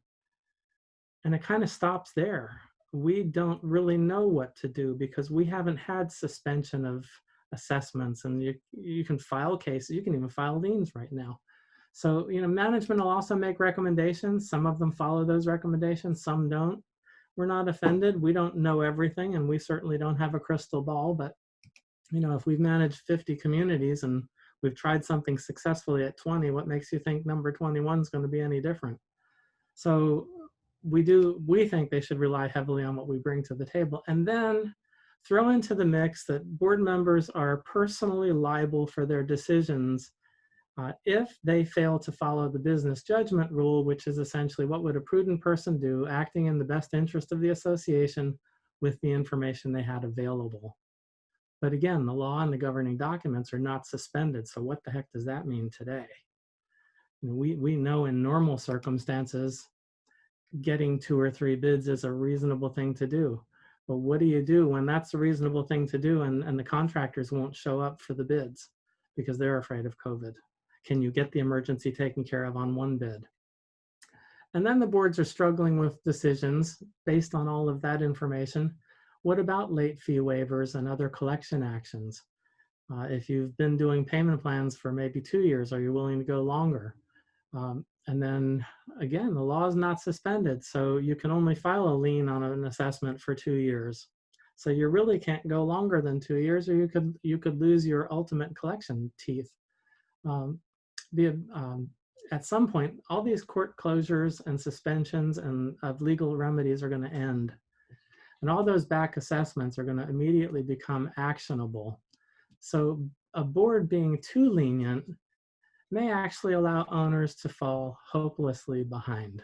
And it kind of stops there. We don't really know what to do because we haven't had suspension of assessments, and you can file cases. You can even file liens right now. So, management will also make recommendations. Some of them follow those recommendations, some don't. We're not offended. We don't know everything, and we certainly don't have a crystal ball. But, if we've managed 50 communities and we've tried something successfully at 20, what makes you think number 21 is going to be any different? So we think they should rely heavily on what we bring to the table. And then throw into the mix that board members are personally liable for their decisions if they fail to follow the business judgment rule, which is essentially what would a prudent person do, acting in the best interest of the association with the information they had available. But again, the law and the governing documents are not suspended. So what the heck does that mean today? We know in normal circumstances, getting 2 or 3 bids is a reasonable thing to do. But what do you do when that's a reasonable thing to do and the contractors won't show up for the bids because they're afraid of COVID? Can you get the emergency taken care of on 1 bid? And then the boards are struggling with decisions based on all of that information. What about late fee waivers and other collection actions? If you've been doing payment plans for maybe 2 years, are you willing to go longer? And then again, the law is not suspended, so you can only file a lien on an assessment for 2 years. So you really can't go longer than 2 years, or you could lose your ultimate collection teeth. At some point, all these court closures and suspensions and of legal remedies are going to end. And all those back assessments are going to immediately become actionable. So a board being too lenient may actually allow owners to fall hopelessly behind.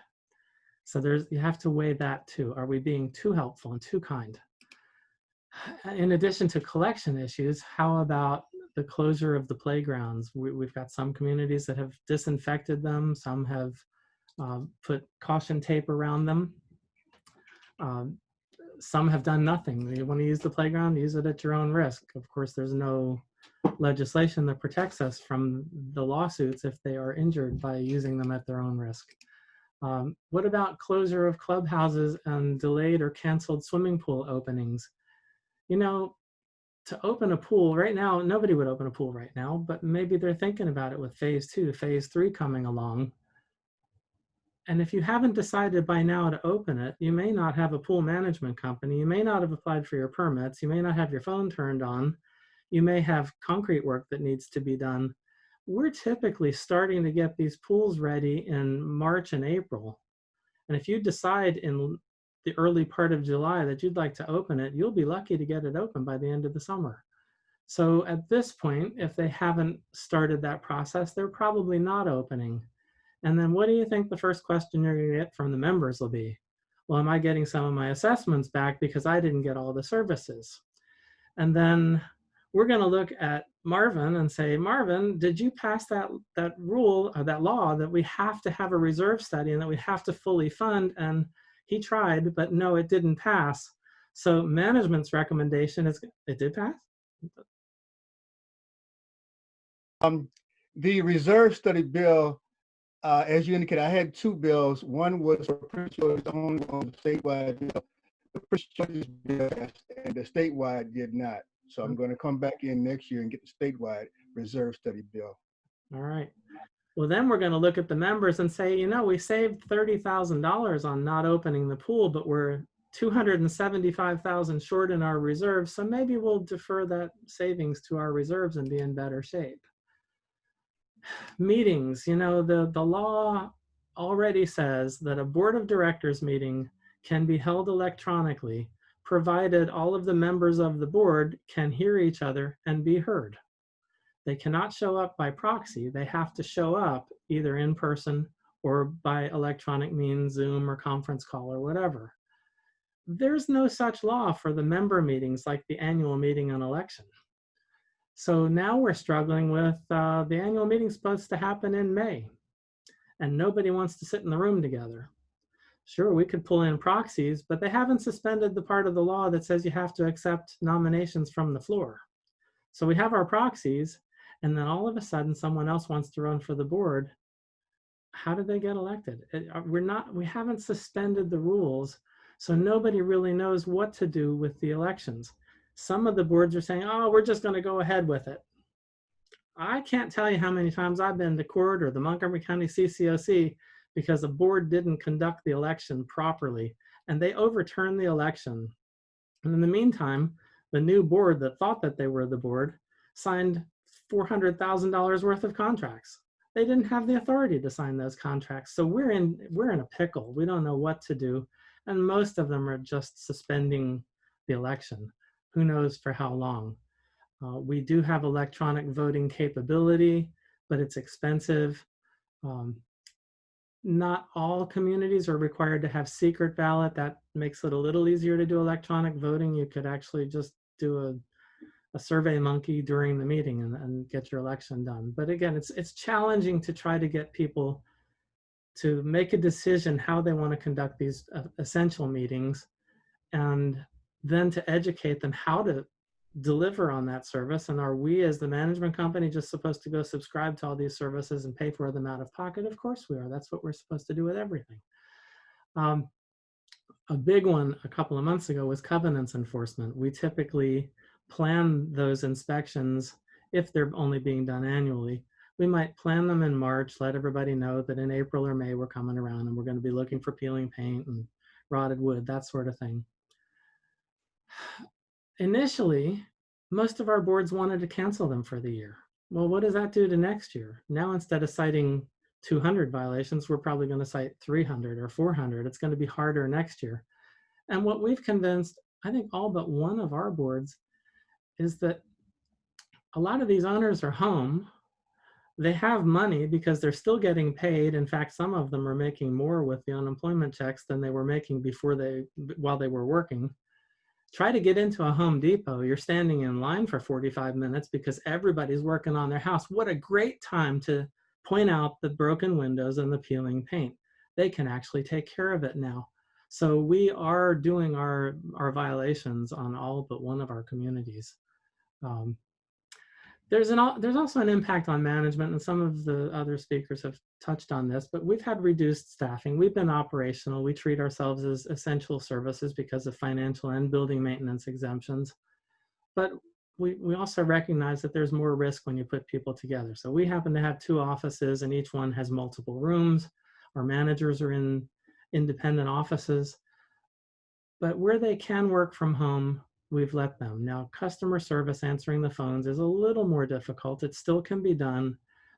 So you have to weigh that too. Are we being too helpful and too kind? In addition to collection issues, how about the closure of the playgrounds? We've got some communities that have disinfected them. Some have put caution tape around them. Some have done nothing. You want to use the playground, use it at your own risk. Of course, there's no legislation that protects us from the lawsuits if they are injured by using them at their own risk. What about closure of clubhouses and delayed or canceled swimming pool openings? To open a pool right now, nobody would open a pool right now, but maybe they're thinking about it with phase 2, phase 3 coming along. And if you haven't decided by now to open it, you may not have a pool management company. You may not have applied for your permits. You may not have your phone turned on. You may have concrete work that needs to be done. We're typically starting to get these pools ready in March and April. And if you decide in the early part of July that you'd like to open it, you'll be lucky to get it open by the end of the summer. So at this point, if they haven't started that process, they're probably not opening. And then what do you think the first question you're going to get from the members will be? Well, am I getting some of my assessments back because I didn't get all the services? And then we're going to look at Marvin and say, Marvin, did you pass that rule or that law that we have to have a reserve study and that we have to fully fund? And He tried, but no, it didn't pass. So management's recommendation is, it did pass? The reserve study bill, as you indicated, I had two bills. One was for Prince George's own one, statewide bill. The Prince George's bill passed, and the statewide did not. So I'm going to come back in next year and get the statewide reserve study bill. All right. Well, then we're going to look at the members and say, you know, we saved $30,000 on not opening the pool, but we're $275,000 short in our reserves. So maybe we'll defer that savings to our reserves and be in better shape. Meetings, you know, the law already says that a board of directors meeting can be held electronically, provided all of the members of the board can hear each other and be heard. They cannot show up by proxy. They have to show up either in person or by electronic means, Zoom or conference call or whatever. There's no such law for the member meetings like the annual meeting on election. So now we're struggling with the annual meeting supposed to happen in May, and nobody wants to sit in the room together. Sure, we could pull in proxies, but they haven't suspended the part of the law that says you have to accept nominations from the floor. So we have our proxies, and then all of a sudden someone else wants to run for the board. How did they get elected? We haven't suspended the rules, so nobody really knows what to do with the elections. Some of the boards are saying, oh, we're just going to go ahead with it. I can't tell you how many times I've been to court or the Montgomery County CCOC because the board didn't conduct the election properly, and they overturned the election. And in the meantime, the new board that thought that they were the board signed $400,000 worth of contracts. They didn't have the authority to sign those contracts. So we're in a pickle. We don't know what to do. And most of them are just suspending the election. Who knows for how long? We do have electronic voting capability, but it's expensive. Not all communities are required to have secret ballot. That makes it a little easier to do electronic voting. You could actually just do a survey monkey during the meeting and get your election done. But again, it's challenging to try to get people to make a decision how they want to conduct these essential meetings, and then to educate them how to deliver on that service. And are we as the management company just supposed to go subscribe to all these services and pay for them out of pocket? Of course we are. That's what we're supposed to do with everything. A big one a couple of months ago was covenants enforcement. We typically plan those inspections if they're only being done annually. We might plan them in March, let everybody know that in April or May we're coming around and we're going to be looking for peeling paint and rotted wood, that sort of thing. Initially, most of our boards wanted to cancel them for the year. Well, what does that do to next year? Now, instead of citing 200 violations, we're probably going to cite 300 or 400. It's going to be harder next year. And what we've convinced, I think all but one of our boards, is that a lot of these owners are home. They have money because they're still getting paid. In fact, some of them are making more with the unemployment checks than they were making while they were working. Try to get into a Home Depot. You're standing in line for 45 minutes because everybody's working on their house. What a great time to point out the broken windows and the peeling paint. They can actually take care of it now. So we are doing our violations on all but one of our communities. There's also an impact on management, and some of the other speakers have touched on this, but we've had reduced staffing. We've been operational. We treat ourselves as essential services because of financial and building maintenance exemptions. But we also recognize that there's more risk when you put people together. So we happen to have 2 offices and each one has multiple rooms. Our managers are in independent offices. But where they can work from home, we've let them. Now, customer service, answering the phones, is a little more difficult. It still can be done,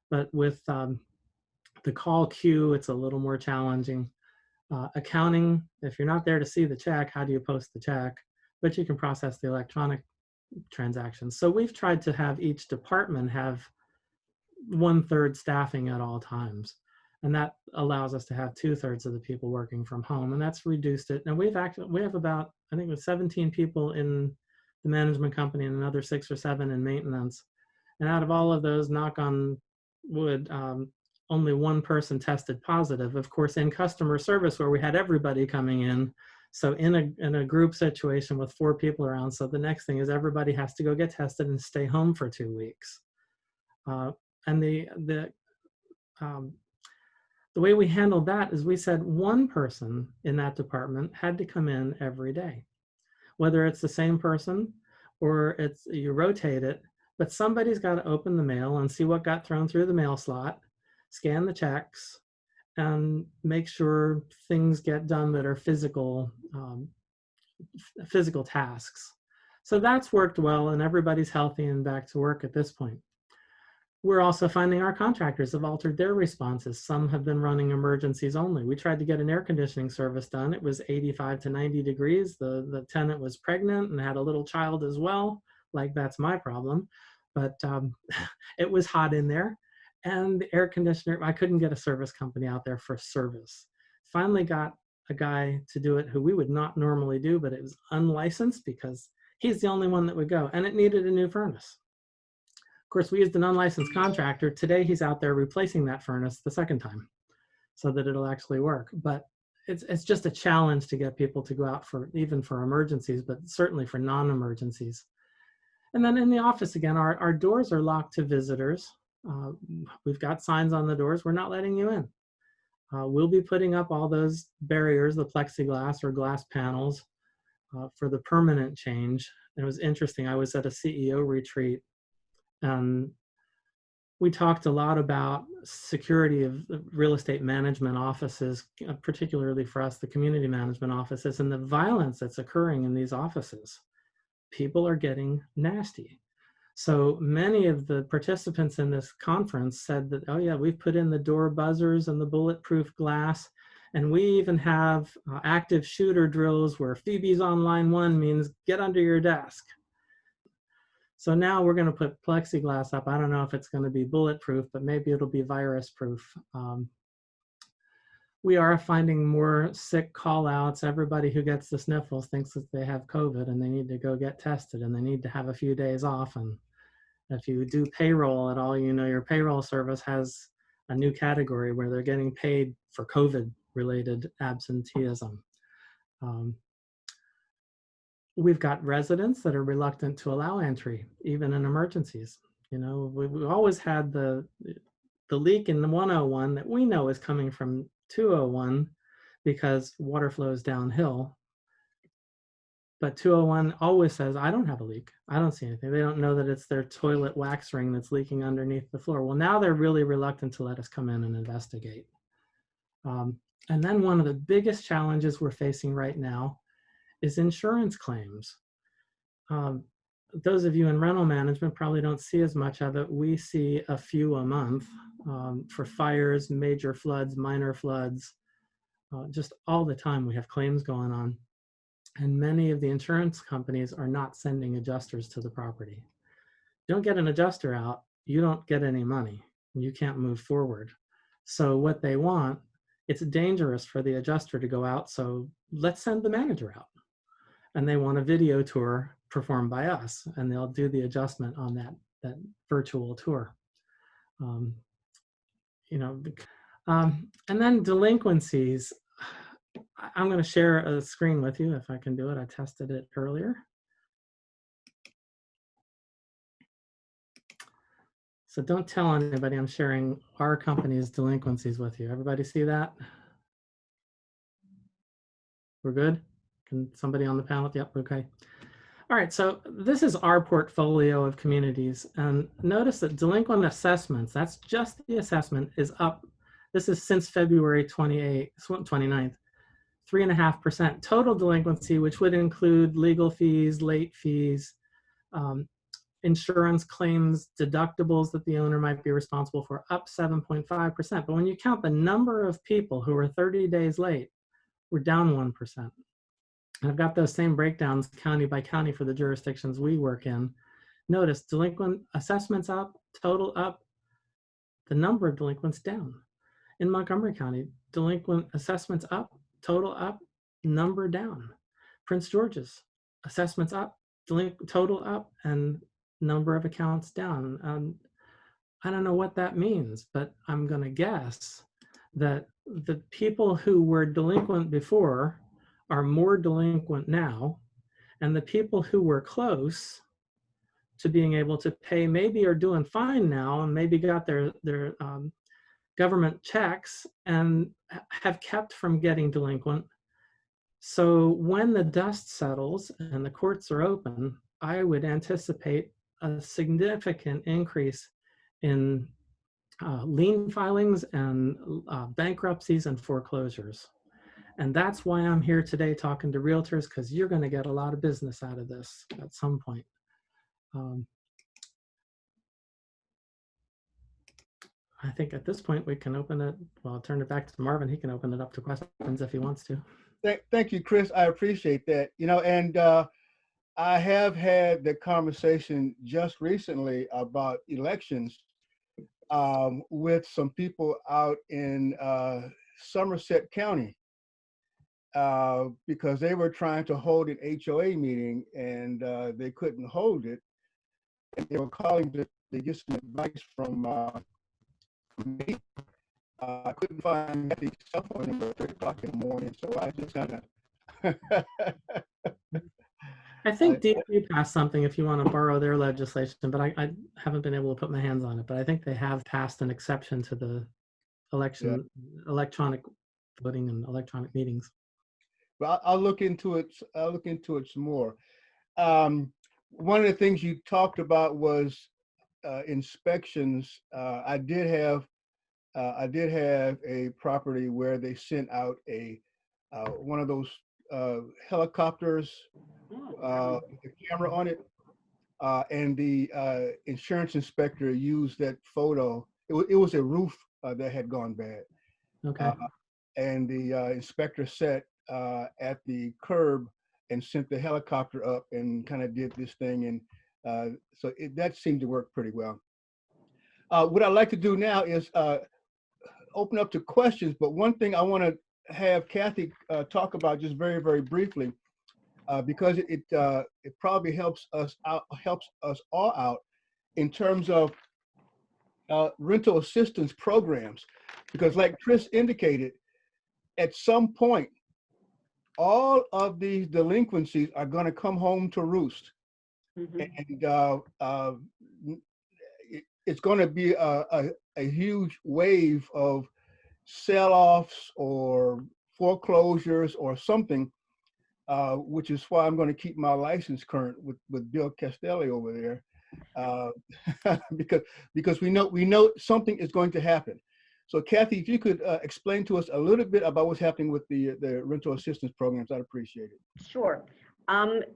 but with the call queue, it's a little more challenging. Accounting, if you're not there to see the check, how do you post the check? But you can process the electronic transactions. So we've tried to have each department have 1/3 staffing at all times. And that allows us to have 2/3 of the people working from home, and that's reduced it. And we have about, I think it was 17 people in the management company and another 6 or 7 in maintenance. And out of all of those, knock on wood, only one person tested positive. Of course, in customer service where we had everybody coming in, so in a group situation with 4 people around, so the next thing is everybody has to go get tested and stay home for 2 weeks. And the way we handled that is we said one person in that department had to come in every day, whether it's the same person or you rotate it, but somebody's got to open the mail and see what got thrown through the mail slot, scan the checks, and make sure things get done that are physical tasks. So that's worked well, and everybody's healthy and back to work at this point. We're also finding our contractors have altered their responses. Some have been running emergencies only. We tried to get an air conditioning service done. It was 85 to 90 degrees. The tenant was pregnant and had a little child as well. Like, that's my problem. But it was hot in there. And the air conditioner, I couldn't get a service company out there for service. Finally got a guy to do it who we would not normally do, but it was unlicensed because he's the only one that would go, and it needed a new furnace. Of course, we used an unlicensed contractor. Today, he's out there replacing that furnace the second time so that it'll actually work. But it's just a challenge to get people to go out even for emergencies, but certainly for non-emergencies. And then in the office again, our doors are locked to visitors. We've got signs on the doors, we're not letting you in. We'll be putting up all those barriers, the plexiglass or glass panels for the permanent change. It was interesting, I was at a CEO retreat and we talked a lot about security of real estate management offices, particularly for us, the community management offices, and the violence that's occurring in these offices. People are getting nasty. So many of the participants in this conference said that, oh yeah, we've put in the door buzzers and the bulletproof glass, and we even have active shooter drills where Phoebe's on line 1 means get under your desk. So now we're going to put plexiglass up. I don't know if it's going to be bulletproof, but maybe it'll be virus proof. We are finding more sick call outs. Everybody who gets the sniffles thinks that they have COVID and they need to go get tested and they need to have a few days off. And if you do payroll at all, you know your payroll service has a new category where they're getting paid for COVID related absenteeism. We've got residents that are reluctant to allow entry, even in emergencies. You know, we've always had the leak in the 101 that we know is coming from 201 because water flows downhill. But 201 always says, I don't have a leak. I don't see anything. They don't know that it's their toilet wax ring that's leaking underneath the floor. Well, now they're really reluctant to let us come in and investigate. And then one of the biggest challenges we're facing right now is insurance claims. Those of you in rental management probably don't see as much of it. We see a few a month for fires, major floods, minor floods. Just all the time we have claims going on. And many of the insurance companies are not sending adjusters to the property. You don't get an adjuster out, you don't get any money. You can't move forward. So what they want, it's dangerous for the adjuster to go out, so let's send the manager out. And they want a video tour performed by us, and they'll do the adjustment on that virtual tour. And then delinquencies. I'm going to share a screen with you if I can do it. I tested it earlier. So don't tell anybody I'm sharing our company's delinquencies with you. Everybody see that? We're good? Can somebody on the panel? Yep, okay. All right, so this is our portfolio of communities. And notice that delinquent assessments, that's just the assessment, is up. This is since February 29th, 3.5%. Total delinquency, which would include legal fees, late fees, insurance claims, deductibles that the owner might be responsible for, up 7.5%. But when you count the number of people who are 30 days late, we're down 1%. And I've got those same breakdowns county by county for the jurisdictions we work in. Notice delinquent assessments up, total up, the number of delinquents down. In Montgomery County, delinquent assessments up, total up, number down. Prince George's, assessments up, total up, and number of accounts down. I don't know what that means, but I'm going to guess that the people who were delinquent before are more delinquent now, and the people who were close to being able to pay maybe are doing fine now and maybe got their government checks and have kept from getting delinquent. So when the dust settles and the courts are open, I would anticipate a significant increase in lien filings and bankruptcies and foreclosures. And that's why I'm here today talking to realtors, because you're going to get a lot of business out of this at some point. I think at this point we can open it. Well, I'll turn it back to Marvin. He can open it up to questions if he wants to. Thank you, Chris. I appreciate that. And I have had the conversation just recently about elections with some people out in Somerset County because they were trying to hold an HOA meeting and they couldn't hold it. And they were calling to get some advice from me. I couldn't find the cell phone number at 3 o'clock in the morning, so I just kind of. I think DP passed something if you want to borrow their legislation, but I haven't been able to put my hands on it. But I think they have passed an exception to the electronic voting and electronic meetings. Well, I'll look into it. I'll look into it some more. One of the things you talked about was inspections. I did have a property where they sent out a one of those helicopters with a camera on it, and the insurance inspector used that photo. It was a roof that had gone bad. Okay. And the inspector sat at the curb and sent the helicopter up and kind of did this thing, and so that seemed to work pretty well. What I'd like to do now is open up to questions, but one thing I want to have Kathy talk about just very, very briefly, because it probably helps us all out in terms of rental assistance programs, because like Chris indicated, at some point, all of these delinquencies are going to come home to roost. Mm-hmm. And it's going to be a huge wave of sell-offs or foreclosures or something, which is why I'm going to keep my license current with Bill Castelli over there, because we know something is going to happen. So Kathy, if you could explain to us a little bit about what's happening with the rental assistance programs, I'd appreciate it. Sure.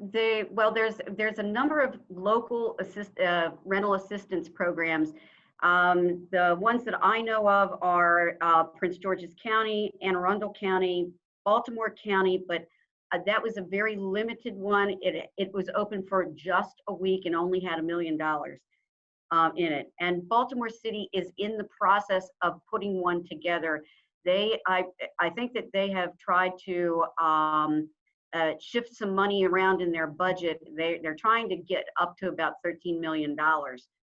There's a number of local rental assistance programs. The ones that I know of are Prince George's County, Anne Arundel County, Baltimore County, but that was a very limited one. It was open for just a week and only had $1 million in it. And Baltimore City is in the process of putting one together. I think that they have tried to shift some money around in their budget. They're trying to get up to about $13 million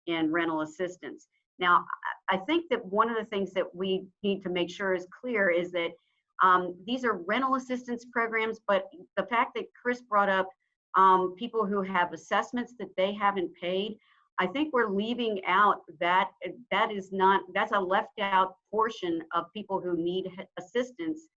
in rental assistance. Now, I think that one of the things that we need to make sure is clear is that these are rental assistance programs, but the fact that Chris brought up people who have assessments that they haven't paid, I think we're leaving out that's a left out portion of people who need assistance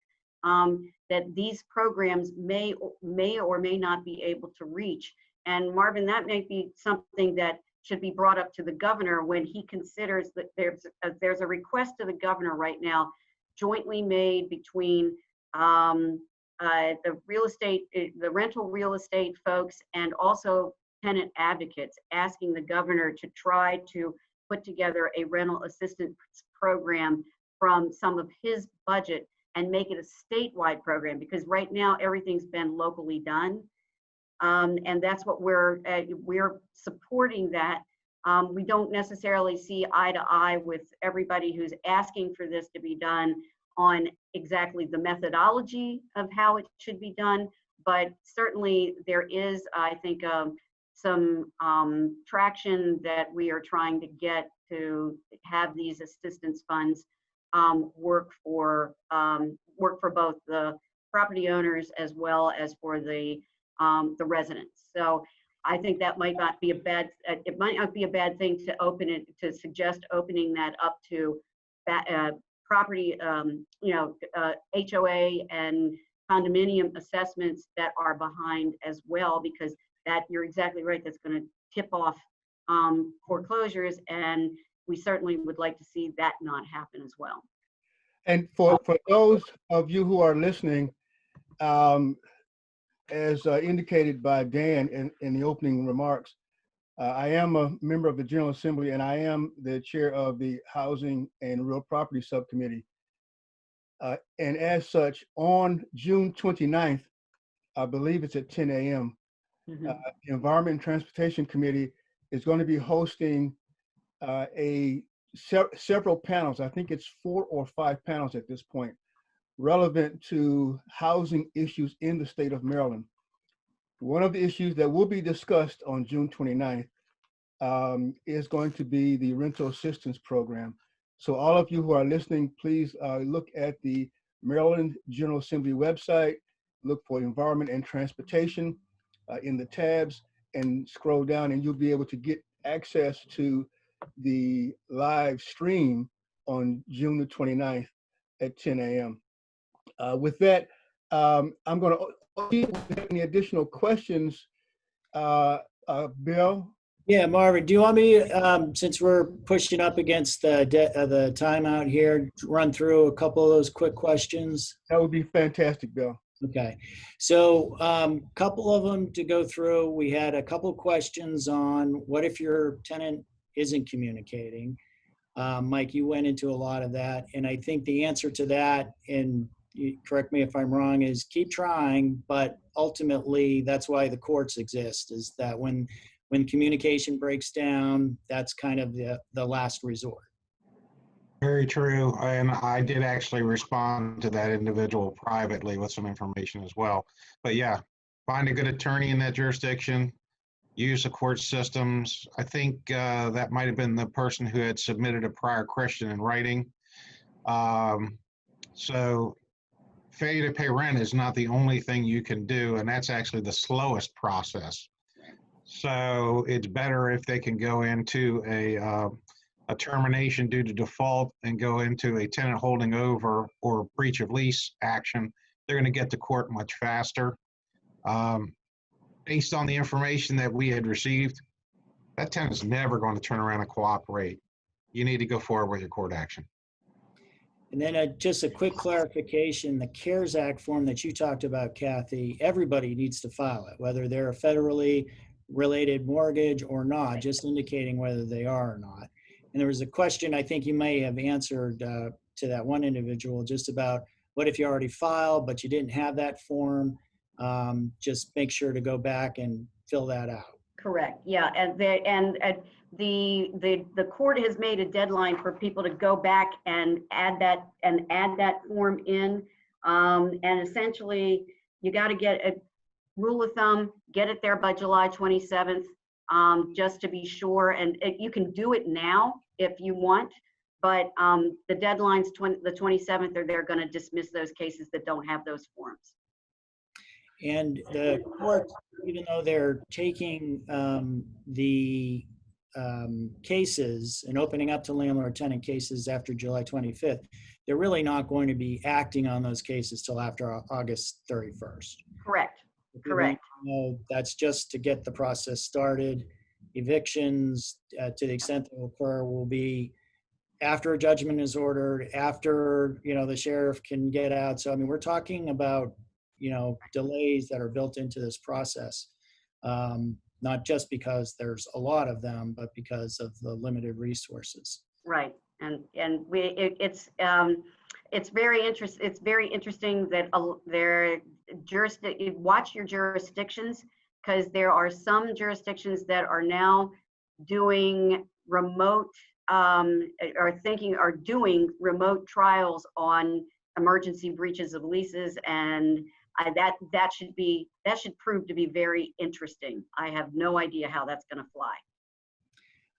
that these programs may or may not be able to reach. And Marvin, that may be something that should be brought up to the governor when he considers that there's a request to the governor right now, jointly made between the rental real estate folks and also tenant advocates, asking the governor to try to put together a rental assistance program from some of his budget and make it a statewide program, because right now everything's been locally done. And that's what we're supporting that. We don't necessarily see eye to eye with everybody who's asking for this to be done on exactly the methodology of how it should be done, but certainly there is, I think, some traction that we are trying to get to have these assistance funds work for both the property owners as well as for the residents. So I think that might not be a bad. It might not be a bad thing to open it, to suggest opening that up to property, HOA and condominium assessments that are behind as well, because that, you're exactly right, that's going to tip off foreclosures, and we certainly would like to see that not happen as well. And for those of you who are listening, as indicated by Dan in the opening remarks, I am a member of the General Assembly, and I am the chair of the Housing and Real Property Subcommittee. And as such, on June 29th, I believe it's at 10 a.m., the Environment and Transportation Committee is going to be hosting several panels. I think it's 4 or 5 panels at this point, relevant to housing issues in the state of Maryland. One of the issues that will be discussed on June 29th is going to be the rental assistance program. So all of you who are listening, please look at the Maryland General Assembly website, look for Environment and Transportation in the tabs, and scroll down, and you'll be able to get access to the live stream on June the 29th at 10 a.m. With that, I'm going to see if we have any additional questions. Bill? Yeah, Marvin, do you want me, since we're pushing up against the timeout here, run through a couple of those quick questions? That would be fantastic, Bill. Okay, so couple of them to go through. We had a couple questions on what if your tenant isn't communicating. Mike, you went into a lot of that, and I think the answer to that, and you correct me if I'm wrong, is keep trying, but ultimately that's why the courts exist, is that when communication breaks down, that's kind of the last resort. Very true. And I did actually respond to that individual privately with some information as well. But yeah, find a good attorney in that jurisdiction, use the court systems. I think that might have been the person who had submitted a prior question in writing. So failure to pay rent is not the only thing you can do, and that's actually the slowest process. So it's better if they can go into a termination due to default and go into a tenant holding over or breach of lease action. They're going to get to court much faster. Based on the information that we had received, that tenant's never going to turn around and cooperate. You need to go forward with your court action. And then just a quick clarification, the CARES Act form that you talked about, Kathy, everybody needs to file it, whether they're a federally related mortgage or not, just indicating whether they are or not. And there was a question I think you may have answered to that one individual, just about what if you already filed but you didn't have that form. Just make sure to go back and fill that out. Correct. Yeah, and the court has made a deadline for people to go back and add that form in. And essentially, you got to get a rule of thumb, get it there by July 27th, just to be sure. And you can do it now if you want, but the deadline's the 27th, or they're going to dismiss those cases that don't have those forms. And the courts, even though they're taking the cases and opening up to landlord-tenant cases after July 25th, they're really not going to be acting on those cases till after August 31st. Correct. Correct. That's just to get the process started. Evictions, to the extent that will occur, will be after a judgment is ordered, after the sheriff can get out. So I mean, we're talking about delays that are built into this process, not just because there's a lot of them, but because of the limited resources. Right, and it's very interesting that watch your jurisdictions, because there are some jurisdictions that are now doing remote doing remote trials on emergency breaches of leases and that should prove to be very interesting. I have no idea how that's going to fly.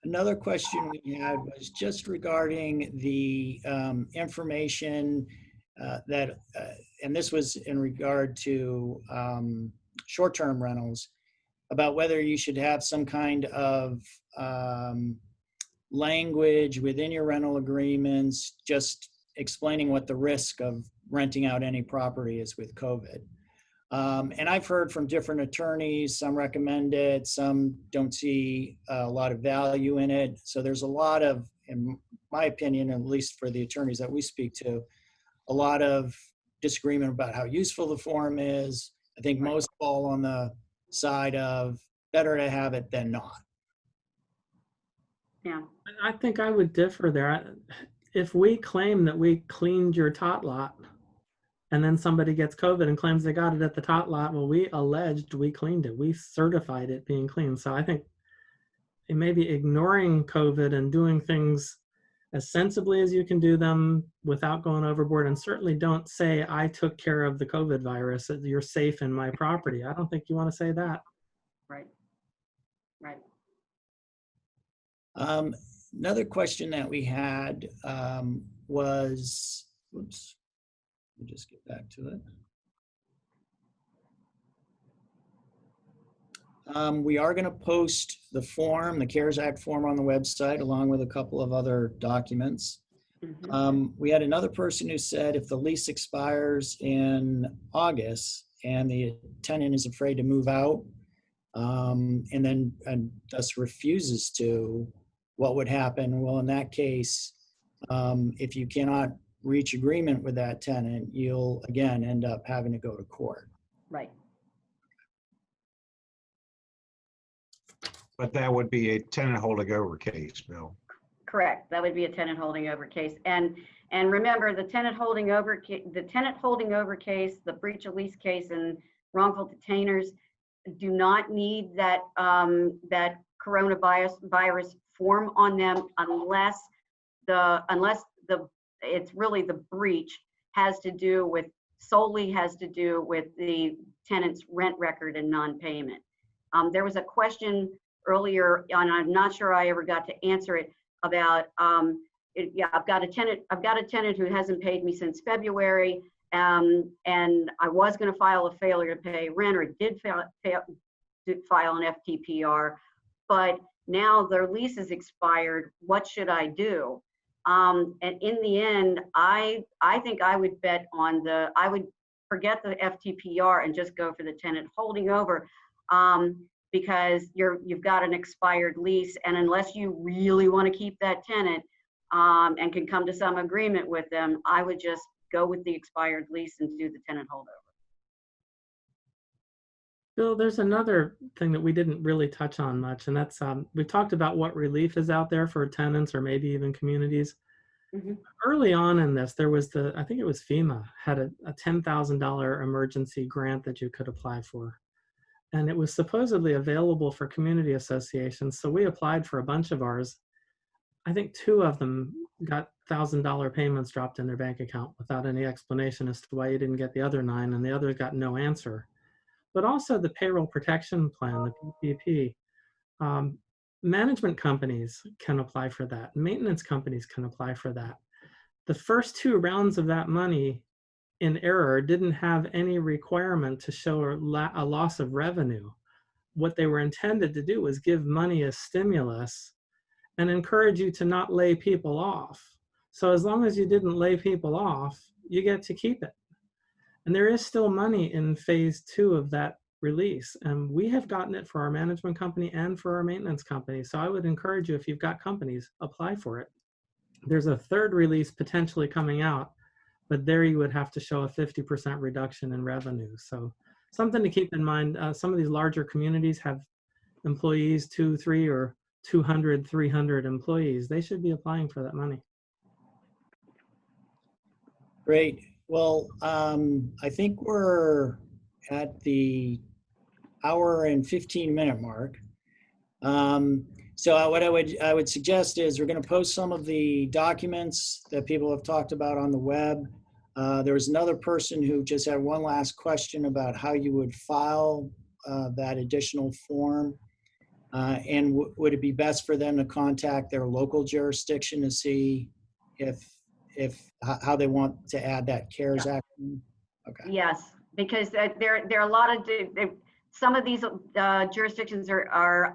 Another question we had was just regarding the information and this was in regard to short-term rentals, about whether you should have some kind of language within your rental agreements, just explaining what the risk of renting out any property is with COVID. And I've heard from different attorneys, some recommend it, some don't see a lot of value in it. So there's a lot of, in my opinion, at least for the attorneys that we speak to, a lot of disagreement about how useful the form is. I think most fall on the side of better to have it than not. Yeah. I think I would differ there. If we claim that we cleaned your tot lot and then somebody gets COVID and claims they got it at the tot lot, well, we alleged we cleaned it. We certified it being clean. So I think maybe ignoring COVID and doing things as sensibly as you can do them without going overboard, and certainly don't say, I took care of the COVID virus, you're safe in my property. I don't think you want to say that. Right. Right. Another question that we had was, whoops, let me just get back to it. We are going to post the form, the CARES Act form, on the website, along with a couple of other documents. We had another person who said if the lease expires in August and the tenant is afraid to move out and thus refuses to, what would happen? Well, in that case, if you cannot reach agreement with that tenant, you'll again end up having to go to court. Right. But that would be a tenant holding over case, Bill. Correct. That would be a tenant holding over case. And remember, the tenant holding over case, the breach of lease case, and wrongful detainers do not need that that coronavirus form on them unless it's really the breach solely has to do with the tenant's rent record and non-payment. There was a question earlier, and I'm not sure I ever got to answer it, about I've got a tenant who hasn't paid me since February, and I was going to file a failure to pay rent, or did file an FTPR, but now their lease is expired. What should I do? And in the end, I think I would bet on I would forget the FTPR and just go for the tenant holding over, because you've got an expired lease, and unless you really want to keep that tenant and can come to some agreement with them, I would just go with the expired lease and do the tenant holdover. Bill, there's another thing that we didn't really touch on much, and that's we talked about what relief is out there for tenants or maybe even communities. Early on in this, there was I think it was FEMA had a $10,000 emergency grant that you could apply for. And it was supposedly available for community associations. So we applied for a bunch of ours. I think 2 of them got $1,000 payments dropped in their bank account without any explanation as to why you didn't get the other 9, and the others got no answer. But also the payroll protection plan, the PPP. Management companies can apply for that. Maintenance companies can apply for that. The first 2 rounds of that money in error didn't have any requirement to show a loss of revenue. What they were intended to do was give money as stimulus and encourage you to not lay people off. So as long as you didn't lay people off, you get to keep it. And there is still money in phase 2 of that release. And we have gotten it for our management company and for our maintenance company. So I would encourage you, if you've got companies, apply for it. There's a 3rd release potentially coming out, but there you would have to show a 50% reduction in revenue. So something to keep in mind. Some of these larger communities have employees, 2, 3, or 200, 300 employees. They should be applying for that money. Great. Well, I think we're at the hour and 15-minute mark. So what I would suggest is we're going to post some of the documents that people have talked about on the web. There was another person who just had one last question about how you would file that additional form. And would it be best for them to contact their local jurisdiction to see how they want to add that CARES Act? Okay. Yes, because there are a lot of, some of these jurisdictions are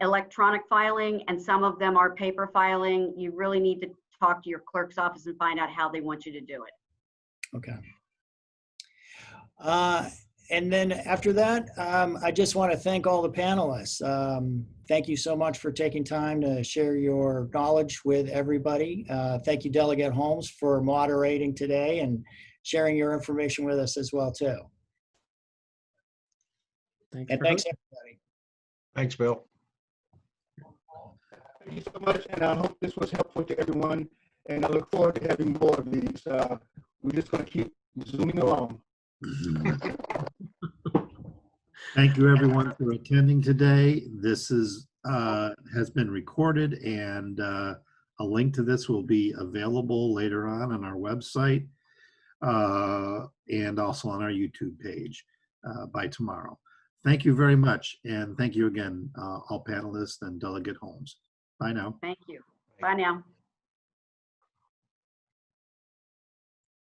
electronic filing, and some of them are paper filing. You really need to talk to your clerk's office and find out how they want you to do it. Okay. And then after that, I just want to thank all the panelists. Thank you so much for taking time to share your knowledge with everybody. Thank you, Delegate Holmes, for moderating today and sharing your information with us as well, too. Thanks And for thanks, hosting. everybody. Thanks, Bill. Thank you so much, and I hope this was helpful to everyone, and I look forward to having more of these. We're just going to keep zooming along. Thank you, everyone, for attending today. This is has been recorded, and a link to this will be available later on our website and also on our YouTube page by tomorrow. Thank you very much, and thank you again, all panelists and Delegate Holmes. Bye now. Thank you. Bye now.